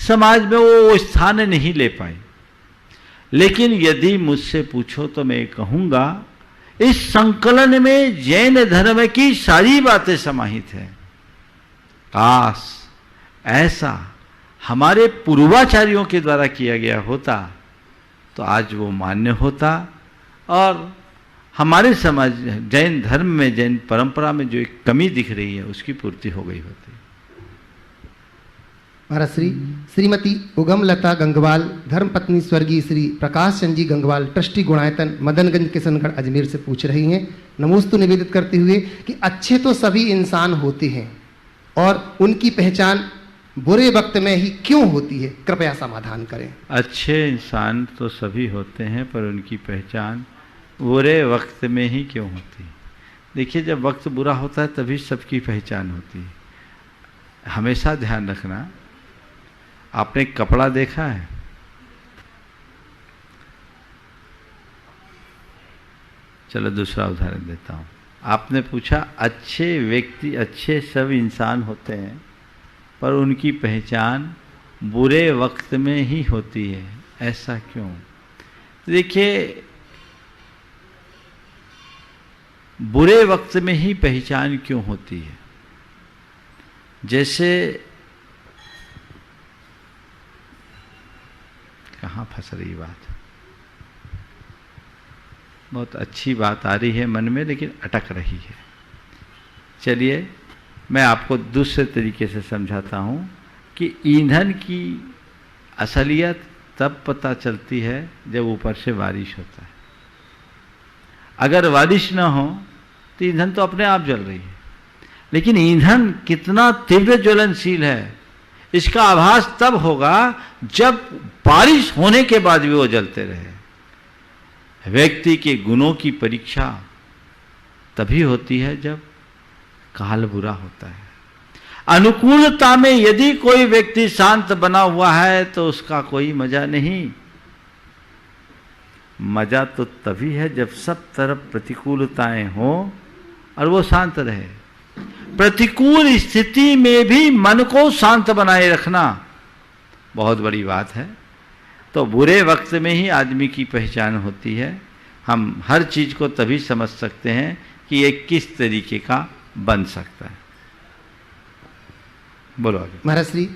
समाज में वो स्थान नहीं ले पाई। लेकिन यदि मुझसे पूछो तो मैं कहूंगा इस संकलन में जैन धर्म की सारी बातें समाहित हैं। काश ऐसा हमारे पूर्वाचार्यों के द्वारा किया गया होता तो आज वो मान्य होता और हमारे समाज जैन धर्म में, जैन परंपरा में जो एक कमी दिख रही है उसकी पूर्ति हो गई होती। महाराज श्रीमती उगमलता गंगवाल, धर्मपत्नी स्वर्गीय श्री प्रकाश चंद जी गंगवाल, ट्रस्टी गुणायतन, मदनगंज, किशनगढ़, अजमेर से पूछ रही हैं, नमोस्तु निवेदित करते हुए कि अच्छे तो सभी इंसान होते हैं और उनकी पहचान बुरे वक्त में ही क्यों होती है, कृपया समाधान करें। अच्छे इंसान तो सभी होते हैं पर उनकी पहचान बुरे वक्त में ही क्यों होती है? देखिए, जब वक्त बुरा होता है तभी सबकी पहचान होती है। हमेशा ध्यान रखना, आपने कपड़ा देखा है? चलो दूसरा उदाहरण देता हूं। आपने पूछा अच्छे व्यक्ति, अच्छे सब इंसान होते हैं पर उनकी पहचान बुरे वक्त में ही होती है, ऐसा क्यों? देखिए, बुरे वक्त में ही पहचान क्यों होती है? जैसे कहाँ फंस रही बात? बहुत अच्छी बात आ रही है मन में लेकिन अटक रही है। चलिए मैं आपको दूसरे तरीके से समझाता हूँ कि ईंधन की असलियत तब पता चलती है जब ऊपर से बारिश होता है। अगर बारिश ना हो तो ईंधन तो अपने आप जल रही है, लेकिन ईंधन कितना तीव्र ज्वलनशील है इसका आभास तब होगा जब बारिश होने के बाद भी वो जलते रहे। व्यक्ति के गुणों की परीक्षा तभी होती है जब काल बुरा होता है। अनुकूलता में यदि कोई व्यक्ति शांत बना हुआ है तो उसका कोई मजा नहीं। मजा तो तभी है जब सब तरफ प्रतिकूलताएं हो और वो शांत रहे। प्रतिकूल स्थिति में भी मन को शांत बनाए रखना बहुत बड़ी बात है। तो बुरे वक्त में ही आदमी की पहचान होती है। हम हर चीज को तभी समझ सकते हैं कि ये किस तरीके का बन सकता है। बोलो आगे। महाराज श्री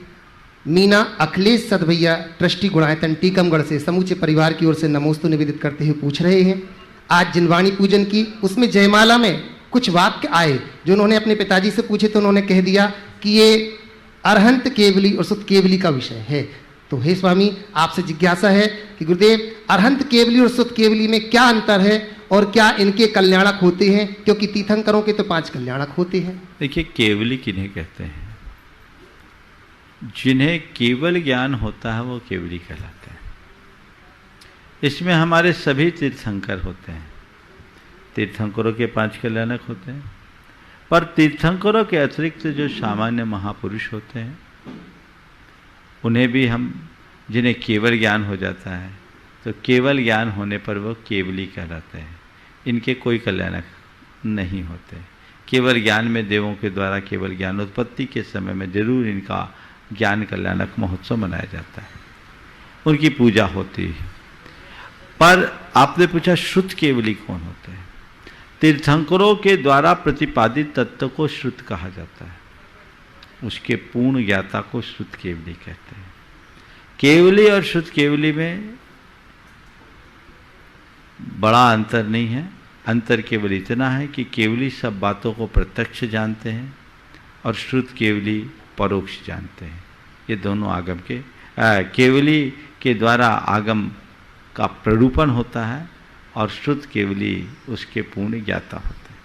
मीना अखिलेश सदभैया, ट्रस्टी गुणायतन, टीकमगढ़ से समूचे परिवार की ओर से नमोस्तु निवेदित करते हुए पूछ रहे हैं, आज जिनवाणी पूजन की उसमें जयमाला में कुछ वाक्य आए जो उन्होंने अपने पिताजी से पूछे तो उन्होंने कह दिया कि ये अरहंत केवली और सुत केवली का विषय है। तो हे स्वामी, आपसे जिज्ञासा है कि गुरुदेव, अरहंत केवली और सुत केवली में क्या अंतर है और क्या इनके कल्याणक होते हैं? क्योंकि तीर्थंकरों के तो 5 कल्याणक होते हैं। देखिए, केवली किन्हें कहते हैं? जिन्हें केवल ज्ञान होता है वो केवली कहलाते हैं। इसमें हमारे सभी तीर्थंकर होते हैं। तीर्थंकरों के 5 कल्याणक होते हैं, पर तीर्थंकरों के अतिरिक्त जो सामान्य महापुरुष होते हैं उन्हें भी हम, जिन्हें केवल ज्ञान हो जाता है तो केवल ज्ञान होने पर वो केवली कहलाते हैं। इनके कोई कल्याणक नहीं होते। केवल ज्ञान में देवों के द्वारा केवल ज्ञानोत्पत्ति के समय में जरूर इनका ज्ञान कल्याणक महोत्सव मनाया जाता है, उनकी पूजा होती है। पर आपने पूछा श्रुत केवली कौन होते हैं? तीर्थंकरों के द्वारा प्रतिपादित तत्व को श्रुत कहा जाता है। उसके पूर्ण ज्ञाता को श्रुत केवली कहते हैं। केवली और श्रुत केवली में बड़ा अंतर नहीं है। अंतर केवल इतना है कि केवली सब बातों को प्रत्यक्ष जानते हैं और श्रुत केवली परोक्ष जानते हैं। ये दोनों आगम के केवली के द्वारा आगम का प्ररूपण होता है और श्रुत केवली उसके पूर्ण ज्ञाता होते हैं।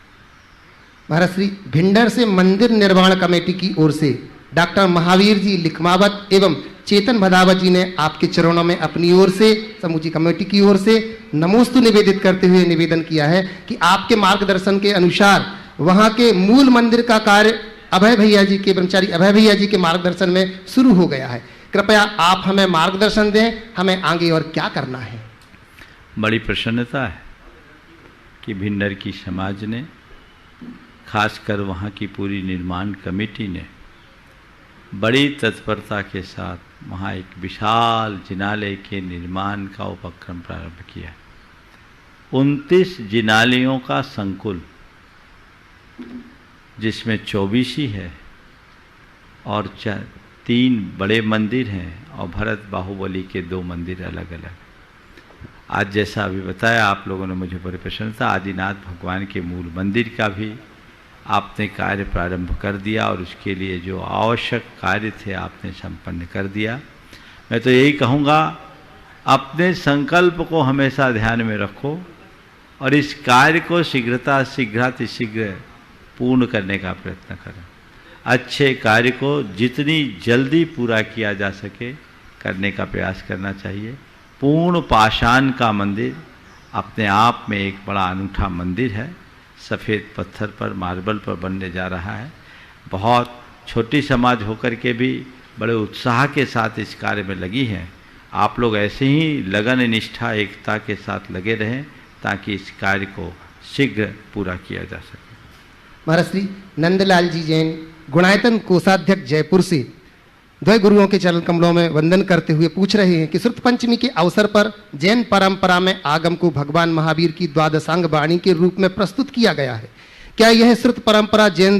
महाराज श्री भिंडर से मंदिर निर्माण कमेटी की ओर से डॉक्टर महावीर जी लिखमावत एवं चेतन भदावत जी ने आपके चरणों में अपनी ओर से समूची कमेटी की ओर से नमोस्तु निवेदित करते हुए निवेदन किया है कि आपके मार्गदर्शन के अनुसार वहां के मूल मंदिर का कार्य अभय भैया जी के ब्रह्मचारी अभय भैया जी के मार्गदर्शन में शुरू हो गया है। कृपया आप हमें मार्गदर्शन दें, हमें आगे और क्या करना है। बड़ी प्रसन्नता है कि भिंडर की समाज ने, खासकर वहाँ की पूरी निर्माण कमेटी ने बड़ी तत्परता के साथ वहाँ एक विशाल जिनालय के निर्माण का उपक्रम प्रारंभ किया। 29 जिनालयों का संकुल, जिसमें 24 ही है और 3 बड़े मंदिर हैं और भरत बाहुबली के 2 मंदिर अलग अलग। आज जैसा अभी बताया आप लोगों ने, मुझे बड़ी प्रसन्नता, आदिनाथ भगवान के मूल मंदिर का भी आपने कार्य प्रारंभ कर दिया और उसके लिए जो आवश्यक कार्य थे आपने संपन्न कर दिया। मैं तो यही कहूँगा, अपने संकल्प को हमेशा ध्यान में रखो और इस कार्य को शीघ्र पूर्ण करने का प्रयत्न करें। अच्छे कार्य को जितनी जल्दी पूरा किया जा सके करने का प्रयास करना चाहिए। पूर्ण पाषाण का मंदिर अपने आप में एक बड़ा अनूठा मंदिर है, सफ़ेद पत्थर पर, मार्बल पर बनने जा रहा है। बहुत छोटी समाज होकर के भी बड़े उत्साह के साथ इस कार्य में लगी है। आप लोग ऐसे ही लगन, निष्ठा, एकता के साथ लगे रहें ताकि इस कार्य को शीघ्र पूरा किया जा सके। महाराज श्री नंदलाल जी जैन गुणायतन कोषाध्यक्ष जयपुर से द्वय गुरुओं के चरण कमलों में वंदन करते हुए पूछ रहे हैं कि श्रुत पंचमी के अवसर पर जैन परंपरा में आगम को भगवान महावीर की द्वादशांग वाणी के रूप में प्रस्तुत किया गया है। क्या यह श्रुत परंपरा जैन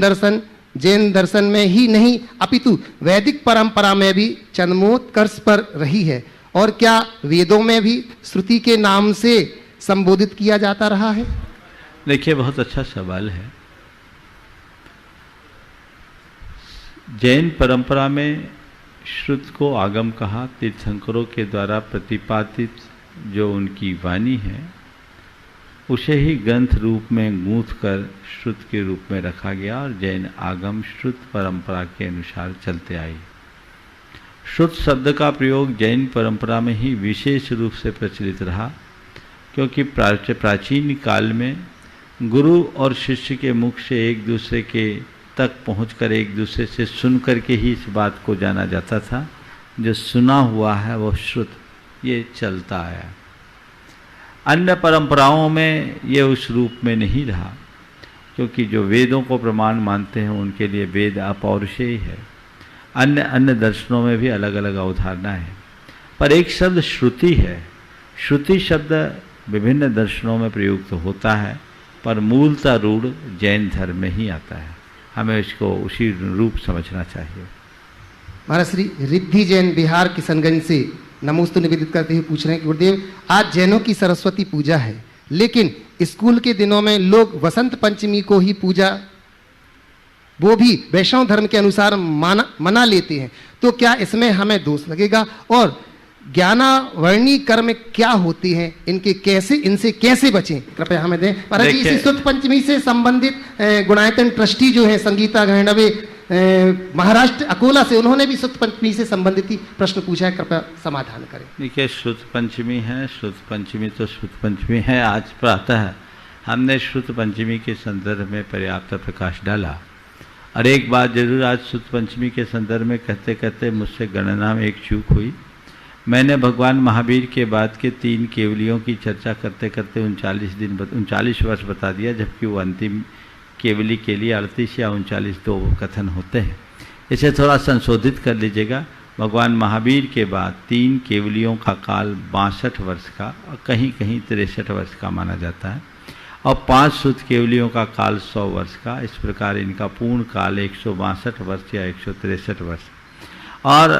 दर्शन में ही नहीं अपितु वैदिक परंपरा में भी जन्मोत्कर्ष पर रही है? और क्या वेदों में भी श्रुति के नाम से संबोधित किया जाता रहा है? देखिए, बहुत अच्छा सवाल है। जैन परंपरा में श्रुत को आगम कहा। तीर्थंकरों के द्वारा प्रतिपादित जो उनकी वाणी है उसे ही ग्रंथ रूप में गूंथ कर श्रुत के रूप में रखा गया और जैन आगम श्रुत परंपरा के अनुसार चलते आई। श्रुत शब्द का प्रयोग जैन परंपरा में ही विशेष रूप से प्रचलित रहा, क्योंकि प्राचीन काल में गुरु और शिष्य के मुख से एक दूसरे के तक पहुंचकर एक दूसरे से सुन करके ही इस बात को जाना जाता था। जो सुना हुआ है वो श्रुत, ये चलता आया। अन्य परंपराओं में ये उस रूप में नहीं रहा, क्योंकि जो वेदों को प्रमाण मानते हैं उनके लिए वेद अपौरुषेय है। अन्य दर्शनों में भी अलग अलग अवधारणा है, पर एक शब्द श्रुति है। श्रुति शब्द विभिन्न दर्शनों में प्रयुक्त होता है, पर मूलतः रूढ़ जैन धर्म में ही आता है। हमें इसको उसी रूप समझना चाहिए। महाराज श्री रिद्धि जैन बिहार किशनगंज से नमोस्तु निवेदित करते हुए पूछ रहे हैं कि गुरुदेव, आज जैनों की सरस्वती पूजा है, लेकिन स्कूल के दिनों में लोग वसंत पंचमी को ही पूजा, वो भी वैष्णव धर्म के अनुसार मना लेते हैं, तो क्या इसमें हमें दोष लगेगा? और ज्ञानावर्णी कर्म क्या होती हैं, इनसे कैसे बचें? कृपया हमें दें। महाराज जी, इसी श्रुत पंचमी से संबंधित गुणायतन ट्रस्टी जो है संगीता गहनवे महाराष्ट्र अकोला से, उन्होंने भी श्रुत पंचमी से संबंधित ही प्रश्न पूछा है, कृपया समाधान करें। देखिए, श्रुत पंचमी है, श्रुत पंचमी तो श्रुत पंचमी है। आज प्रातः हमने श्रुत पंचमी के संदर्भ में पर्याप्त प्रकाश डाला, और एक बात जरूर आज श्रुत पंचमी के संदर्भ में कहते कहते मुझसे गणना में एक चूक हुई। मैंने भगवान महावीर के बाद के 3 केवलियों की चर्चा करते करते 39 वर्ष बता दिया, जबकि वो अंतिम केवली के लिए 38 या 39 2 कथन होते हैं। इसे थोड़ा संशोधित कर लीजिएगा। भगवान महावीर के बाद 3 केवलियों का काल 62 वर्ष का और कहीं कहीं 63 वर्ष का माना जाता है, और 5 श्रुत केवलियों का काल 100 वर्ष का। इस प्रकार इनका पूर्ण काल 162 वर्ष या 163 वर्ष। और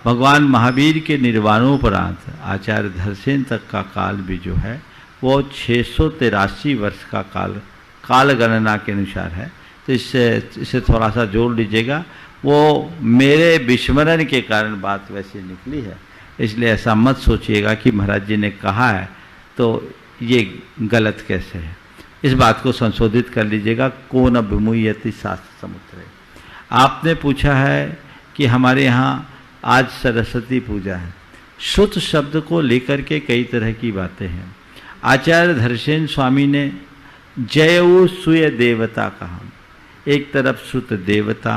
भगवान महावीर के निर्वाणोपरांत आचार्य धरसेन तक का काल भी जो है वो 683 वर्ष का काल गणना के अनुसार है। तो इसे थोड़ा सा जोड़ लीजिएगा। वो मेरे विस्मरण के कारण बात वैसे निकली है, इसलिए ऐसा मत सोचिएगा कि महाराज जी ने कहा है तो ये गलत कैसे है। इस बात को संशोधित कर लीजिएगा। को न विमुह्यति शास्त्र समुद्रे। आपने पूछा है कि हमारे यहाँ आज सरस्वती पूजा है। श्रुत शब्द को लेकर के कई तरह की बातें हैं। आचार्य धर्षेन स्वामी ने जयऊ सुय देवता कहा। एक तरफ श्रुत देवता,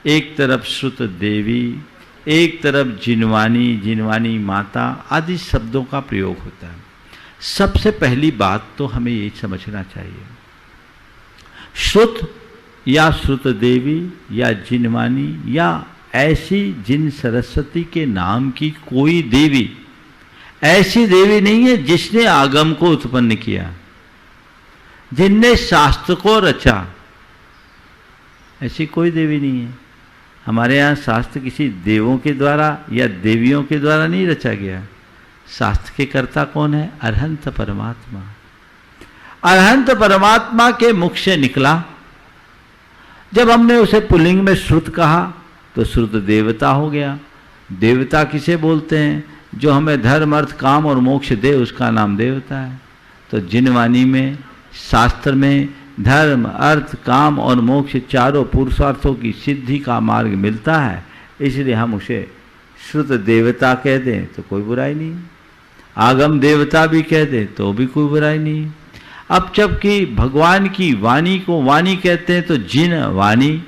एक तरफ श्रुत देवी, एक तरफ जिनवानी, जिनवानी माता आदि शब्दों का प्रयोग होता है। सबसे पहली बात तो हमें ये समझना चाहिए, श्रुत या श्रुत देवी या जिनवानी या ऐसी जिन सरस्वती के नाम की कोई देवी ऐसी देवी नहीं है जिसने आगम को उत्पन्न किया, जिनने शास्त्र को रचा, ऐसी कोई देवी नहीं है। हमारे यहाँ शास्त्र किसी देवों के द्वारा या देवियों के द्वारा नहीं रचा गया। शास्त्र के कर्ता कौन है? अरहंत परमात्मा। अरहंत परमात्मा के मुख से निकला। जब हमने उसे पुल्लिंग में श्रुत कहा तो श्रुत देवता हो गया। देवता किसे बोलते हैं? जो हमें धर्म अर्थ काम और मोक्ष दे, उसका नाम देवता है। तो जिनवाणी में, शास्त्र में धर्म अर्थ काम और मोक्ष चारों पुरुषार्थों की सिद्धि का मार्ग मिलता है, इसलिए हम उसे श्रुत देवता कह दें तो कोई बुराई नहीं, आगम देवता भी कह दें तो भी कोई बुराई नहीं। अब जबकि भगवान की वाणी को वाणी कहते हैं तो जिन वाणी,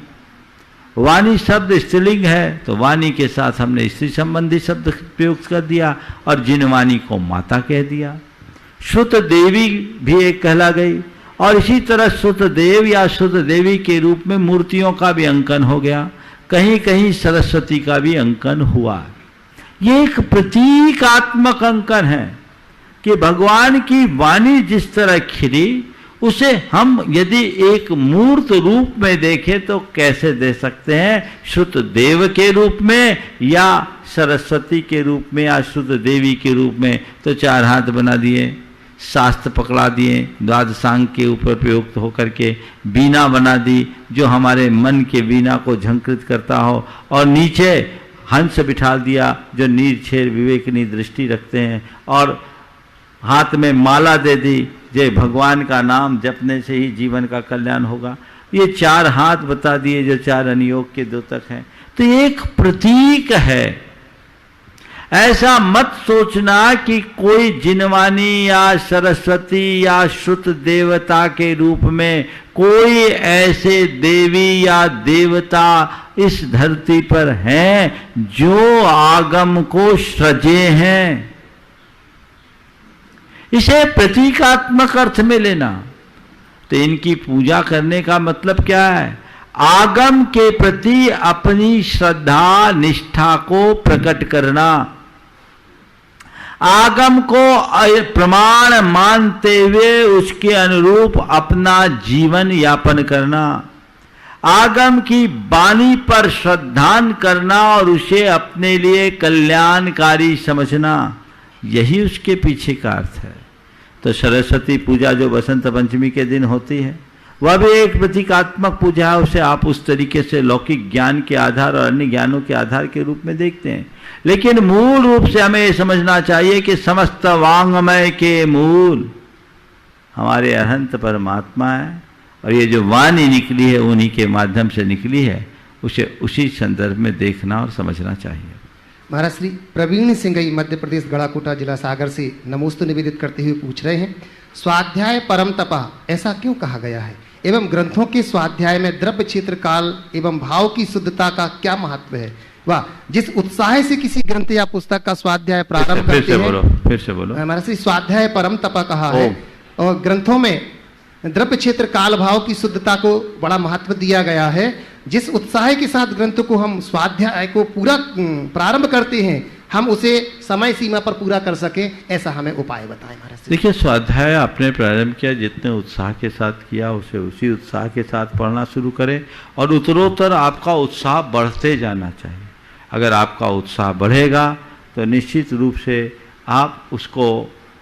वाणी शब्द स्त्रीलिंग है तो वाणी के साथ हमने स्त्री संबंधी शब्द प्रयोग कर दिया और जिन वाणी को माता कह दिया। श्रुत देवी भी एक कहला गई और इसी तरह श्रुत देव या श्रुत देवी के रूप में मूर्तियों का भी अंकन हो गया, कहीं कहीं सरस्वती का भी अंकन हुआ। ये एक प्रतीकात्मक अंकन है कि भगवान की वाणी जिस तरह खिली उसे हम यदि एक मूर्त रूप में देखें तो कैसे दे सकते हैं? श्रुत देव के रूप में या सरस्वती के रूप में या श्रुत देवी के रूप में। तो चार हाथ बना दिए, शास्त्र पकड़ा दिए, द्वादशांग के ऊपर प्रयुक्त होकर के बीना बना दी जो हमारे मन के बीना को झंकृत करता हो, और नीचे हंस बिठा दिया जो नीरछेर विवेकनी दृष्टि रखते हैं, और हाथ में माला दे दी जो भगवान का नाम जपने से ही जीवन का कल्याण होगा। ये चार हाथ बता दिए जो चार अनियोग के द्योतक हैं। तो एक प्रतीक है। ऐसा मत सोचना कि कोई जिनवानी या सरस्वती या श्रुत देवता के रूप में कोई ऐसे देवी या देवता इस धरती पर हैं जो आगम को सृजे हैं। इसे प्रतीकात्मक अर्थ में लेना। तो इनकी पूजा करने का मतलब क्या है? आगम के प्रति अपनी श्रद्धा निष्ठा को प्रकट करना, आगम को प्रमाण मानते हुए उसके अनुरूप अपना जीवन यापन करना, आगम की वाणी पर श्रद्धान करना और उसे अपने लिए कल्याणकारी समझना, यही उसके पीछे का अर्थ है। तो सरस्वती पूजा जो बसंत पंचमी के दिन होती है वह भी एक प्रतीकात्मक पूजा है। उसे आप उस तरीके से लौकिक ज्ञान के आधार और अन्य ज्ञानों के आधार के रूप में देखते हैं, लेकिन मूल रूप से हमें यह समझना चाहिए कि समस्त वांग्मय के मूल हमारे अनंत परमात्मा है, और ये जो वाणी निकली है उन्हीं के माध्यम से निकली है। उसे उसी संदर्भ में देखना और समझना चाहिए। महाराज श्री प्रवीण सिंगई मध्य प्रदेश गढ़ाकोटा जिला सागर से नमोस्तु निवेदित करते हुए पूछ रहे हैं, स्वाध्याय परम तपा ऐसा क्यों कहा गया है, एवं ग्रंथों के स्वाध्याय में द्रव्य क्षेत्र काल एवं भाव की शुद्धता का क्या महत्व है? वाह, जिस उत्साह से किसी ग्रंथ या पुस्तक का स्वाध्याय प्रारंभ करते हैं, फिर से बोलो। महाराज श्री स्वाध्याय परम तपा कहा है और ग्रंथों में द्रव्य क्षेत्र काल भाव की शुद्धता को बड़ा महत्व दिया गया है। जिस उत्साह के साथ ग्रंथ को हम स्वाध्याय को पूरा प्रारंभ करते हैं, हम उसे समय सीमा पर पूरा कर सके, ऐसा हमें उपाय बताएं महाराज। देखिए, स्वाध्याय आपने प्रारंभ किया, जितने उत्साह के साथ किया उसे उसी उत्साह के साथ पढ़ना शुरू करें और उत्तरोत्तर आपका उत्साह बढ़ते जाना चाहिए। अगर आपका उत्साह बढ़ेगा तो निश्चित रूप से आप उसको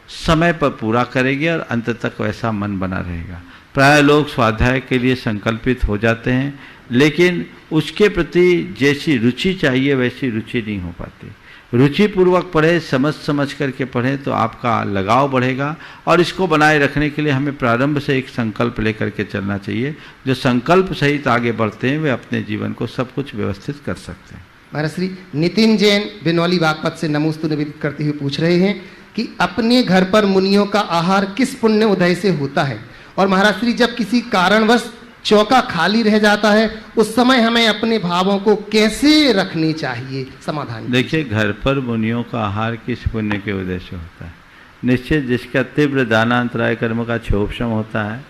समय पर पूरा करेंगे और अंत तक वैसा मन बना रहेगा। प्राय लोग स्वाध्याय के लिए संकल्पित हो जाते हैं, लेकिन उसके प्रति जैसी रुचि चाहिए वैसी रुचि नहीं हो पाती। रुचि पूर्वक पढ़े, समझ करके पढ़ें तो आपका लगाव बढ़ेगा। और इसको बनाए रखने के लिए हमें प्रारंभ से एक संकल्प लेकर के चलना चाहिए। जो संकल्प सहित आगे बढ़ते हैं वे अपने जीवन को सब कुछ व्यवस्थित कर सकते हैं। महाराज श्री नितिन जैन बिनौली बागपत से नमोस्तु निवेदित करते हुए पूछ रहे हैं कि अपने घर पर मुनियों का आहार किस पुण्य उदय से होता है, और महाराज श्री जब किसी कारणवश चौका खाली रह जाता है उस समय हमें अपने भावों को कैसे रखनी चाहिए, समाधान। देखिए, घर पर मुनियों का आहार किस पुण्य के उदय से होता है? निश्चित जिसका तीव्र दानांतराय कर्म का क्षोभशम होता है,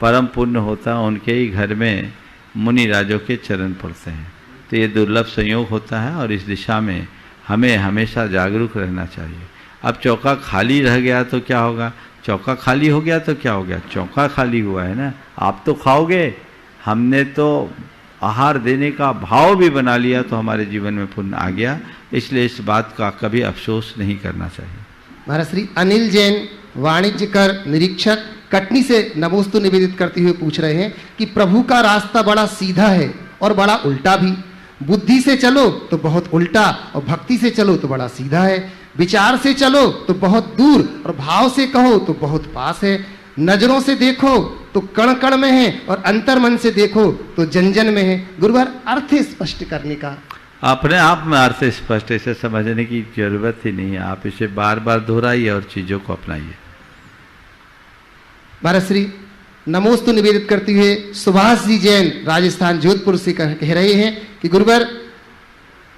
परम पुण्य होता है, उनके ही घर में मुनि राजों के चरण पड़ते हैं। तो ये दुर्लभ संयोग होता है और इस दिशा में हमें हमेशा जागरूक रहना चाहिए। अब चौका खाली रह गया तो क्या होगा? चौका खाली हो गया तो क्या हो गया? चौका खाली हुआ है ना, आप तो खाओगे, हमने तो आहार देने का भाव भी बना लिया तो हमारे जीवन में पुण्य आ गया। इसलिए इस बात का कभी अफसोस नहीं करना चाहिए। महाराज श्री अनिल जैन वाणिज्य कर निरीक्षक कटनी से नमोस्तु निवेदित करते हुए पूछ रहे हैं कि प्रभु का रास्ता बड़ा सीधा है और बड़ा उल्टा भी। बुद्धि से चलो तो बहुत उल्टा और भक्ति से चलो तो बड़ा सीधा है। विचार से चलो तो बहुत दूर और भाव से कहो तो बहुत पास है। नजरों से देखो तो कण कण में है और अंतर्मन से देखो तो जन जन में है। गुरुवर अर्थ स्पष्ट करने का। अपने आप में अर्थ स्पष्ट, इसे समझने की जरूरत ही नहीं है। आप इसे बार बार दोहराइए और चीजों को अपनाइए। महाराज श्री नमोस्तु निवेदित करते हुए सुभाष जी जैन राजस्थान जोधपुर से कह रहे हैं कि गुरुवर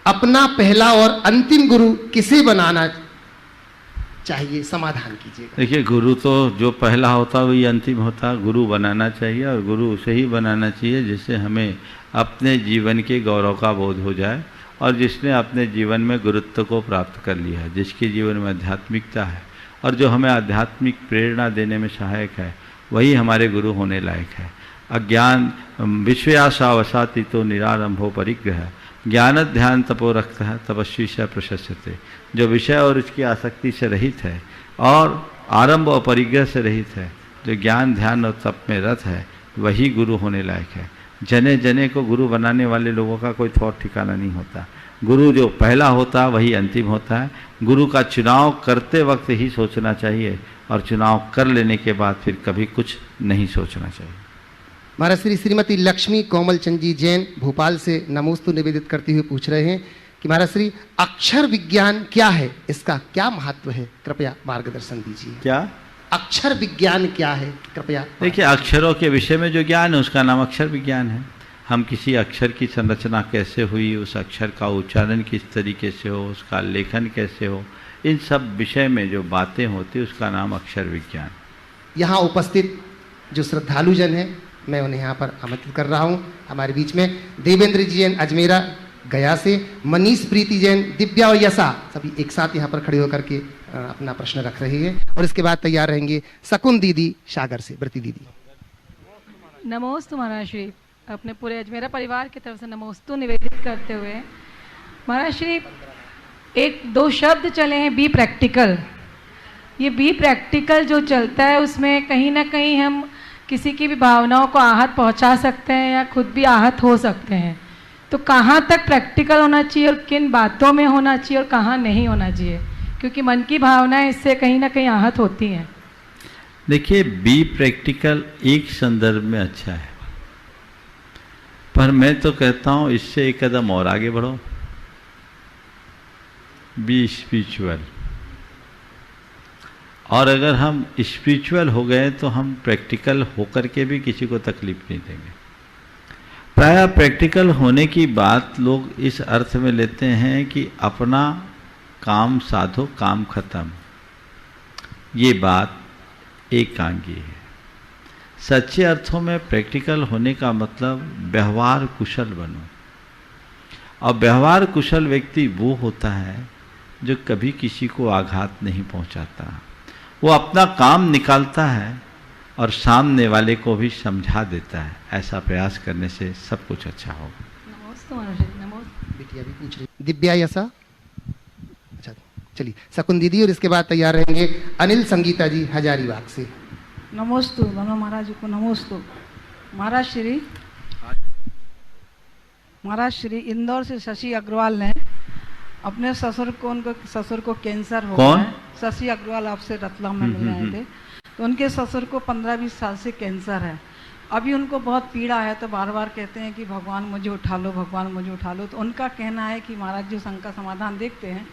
अपना पहला और अंतिम गुरु किसे बनाना चाहिए, समाधान कीजिए। देखिए, गुरु तो जो पहला होता है वही अंतिम होता है। गुरु बनाना चाहिए और गुरु उसे ही बनाना चाहिए जिससे हमें अपने जीवन के गौरव का बोध हो जाए और जिसने अपने जीवन में गुरुत्व को प्राप्त कर लिया है, जिसके जीवन में आध्यात्मिकता है और जो हमें आध्यात्मिक प्रेरणा देने में सहायक है, वही हमारे गुरु होने लायक है। अज्ञान विश्वयासावसाति तो निरारंभो परिग्रह, ज्ञान ध्यान तपो रक्त है तपस्वी से प्रशस्यते। जो विषय और उसकी आसक्ति से रहित है और आरंभ और परिग्रह से रहित है, जो ज्ञान ध्यान और तप में रत है, वही गुरु होने लायक है। जने जने को गुरु बनाने वाले लोगों का कोई थोड़ा ठिकाना नहीं होता। गुरु जो पहला होता है वही अंतिम होता है। गुरु का चुनाव करते वक्त ही सोचना चाहिए और चुनाव कर लेने के बाद फिर कभी कुछ नहीं सोचना चाहिए। महाराज श्री श्रीमती लक्ष्मी कोमल चंद जी जैन भोपाल से नमोस्तु निवेदित करते हुए पूछ रहे हैं कि महाराज श्री अक्षर विज्ञान क्या है, इसका क्या महत्व है, कृपया मार्गदर्शन दीजिए। क्या अक्षर विज्ञान क्या है, कृपया। देखिए, अक्षरों के विषय में जो ज्ञान है उसका नाम अक्षर विज्ञान है। हम किसी अक्षर की संरचना कैसे हुई, उस अक्षर का उच्चारण किस तरीके से हो, उसका लेखन कैसे हो, इन सब विषय में जो बातें होती है उसका नाम अक्षर विज्ञान। यहाँ उपस्थित जो श्रद्धालु जन है मैं उन्हें यहाँ पर आमंत्रित कर रहा हूँ। हमारे बीच में देवेंद्र जी जैन अजमेरा गया से, मनीष प्रीति जैन, दिव्या और यशा सभी एक साथ यहाँ पर खड़े होकर के अपना प्रश्न रख रहे हैं और इसके बाद तैयार रहेंगे शकुन दीदी सागर से, व्रती दीदी। नमोस्तु महाराज श्री, अपने पूरे अजमेरा परिवार की तरफ से नमोस्तु निवेदित करते हुए महाराज श्री एक दो शब्द चले हैं, बी प्रैक्टिकल। ये बी प्रैक्टिकल जो चलता है उसमें कहीं ना कहीं हम किसी की भी भावनाओं को आहत पहुंचा सकते हैं या खुद भी आहत हो सकते हैं। तो कहाँ तक प्रैक्टिकल होना चाहिए और किन बातों में होना चाहिए और कहाँ नहीं होना चाहिए, क्योंकि मन की भावनाएं इससे कहीं ना कहीं आहत होती हैं। देखिए, बी प्रैक्टिकल एक संदर्भ में अच्छा है, पर मैं तो कहता हूँ इससे एक कदम और आगे बढ़ो, बी स्पिरिचुअल। और अगर हम स्पिरिचुअल हो गए तो हम प्रैक्टिकल होकर के भी किसी को तकलीफ नहीं देंगे। प्रायः प्रैक्टिकल होने की बात लोग इस अर्थ में लेते हैं कि अपना काम साधो काम खत्म, ये बात एकांगी है। सच्चे अर्थों में प्रैक्टिकल होने का मतलब व्यवहार कुशल बनो, और व्यवहार कुशल व्यक्ति वो होता है जो कभी किसी को आघात नहीं पहुंचाता। वो अपना काम निकालता है और सामने वाले को भी समझा देता है। ऐसा प्रयास करने से सब कुछ अच्छा होगा। नमोस्तु महाराज श्री, नमोस्तु। बिटिया भी पूछ रही, दिव्या यशा। अच्छा चलिए शकुन दीदी और इसके बाद तैयार रहेंगे अनिल संगीता जी हजारीबाग से। नमोस्तु दोनों महाराज को नमोस्तु। महाराज श्री इंदौर से शशि अग्रवाल ने अपने ससुर को, उनको ससुर को कैंसर हो कौन? गया है। शशि अग्रवाल आपसे रतलाम में मिले आए थे, तो उनके ससुर को 15-20 साल से कैंसर है। अभी उनको बहुत पीड़ा है, तो बार बार कहते हैं कि भगवान मुझे उठा लो, भगवान मुझे उठा लो। तो उनका कहना है कि महाराज जो शंका समाधान देखते हैं,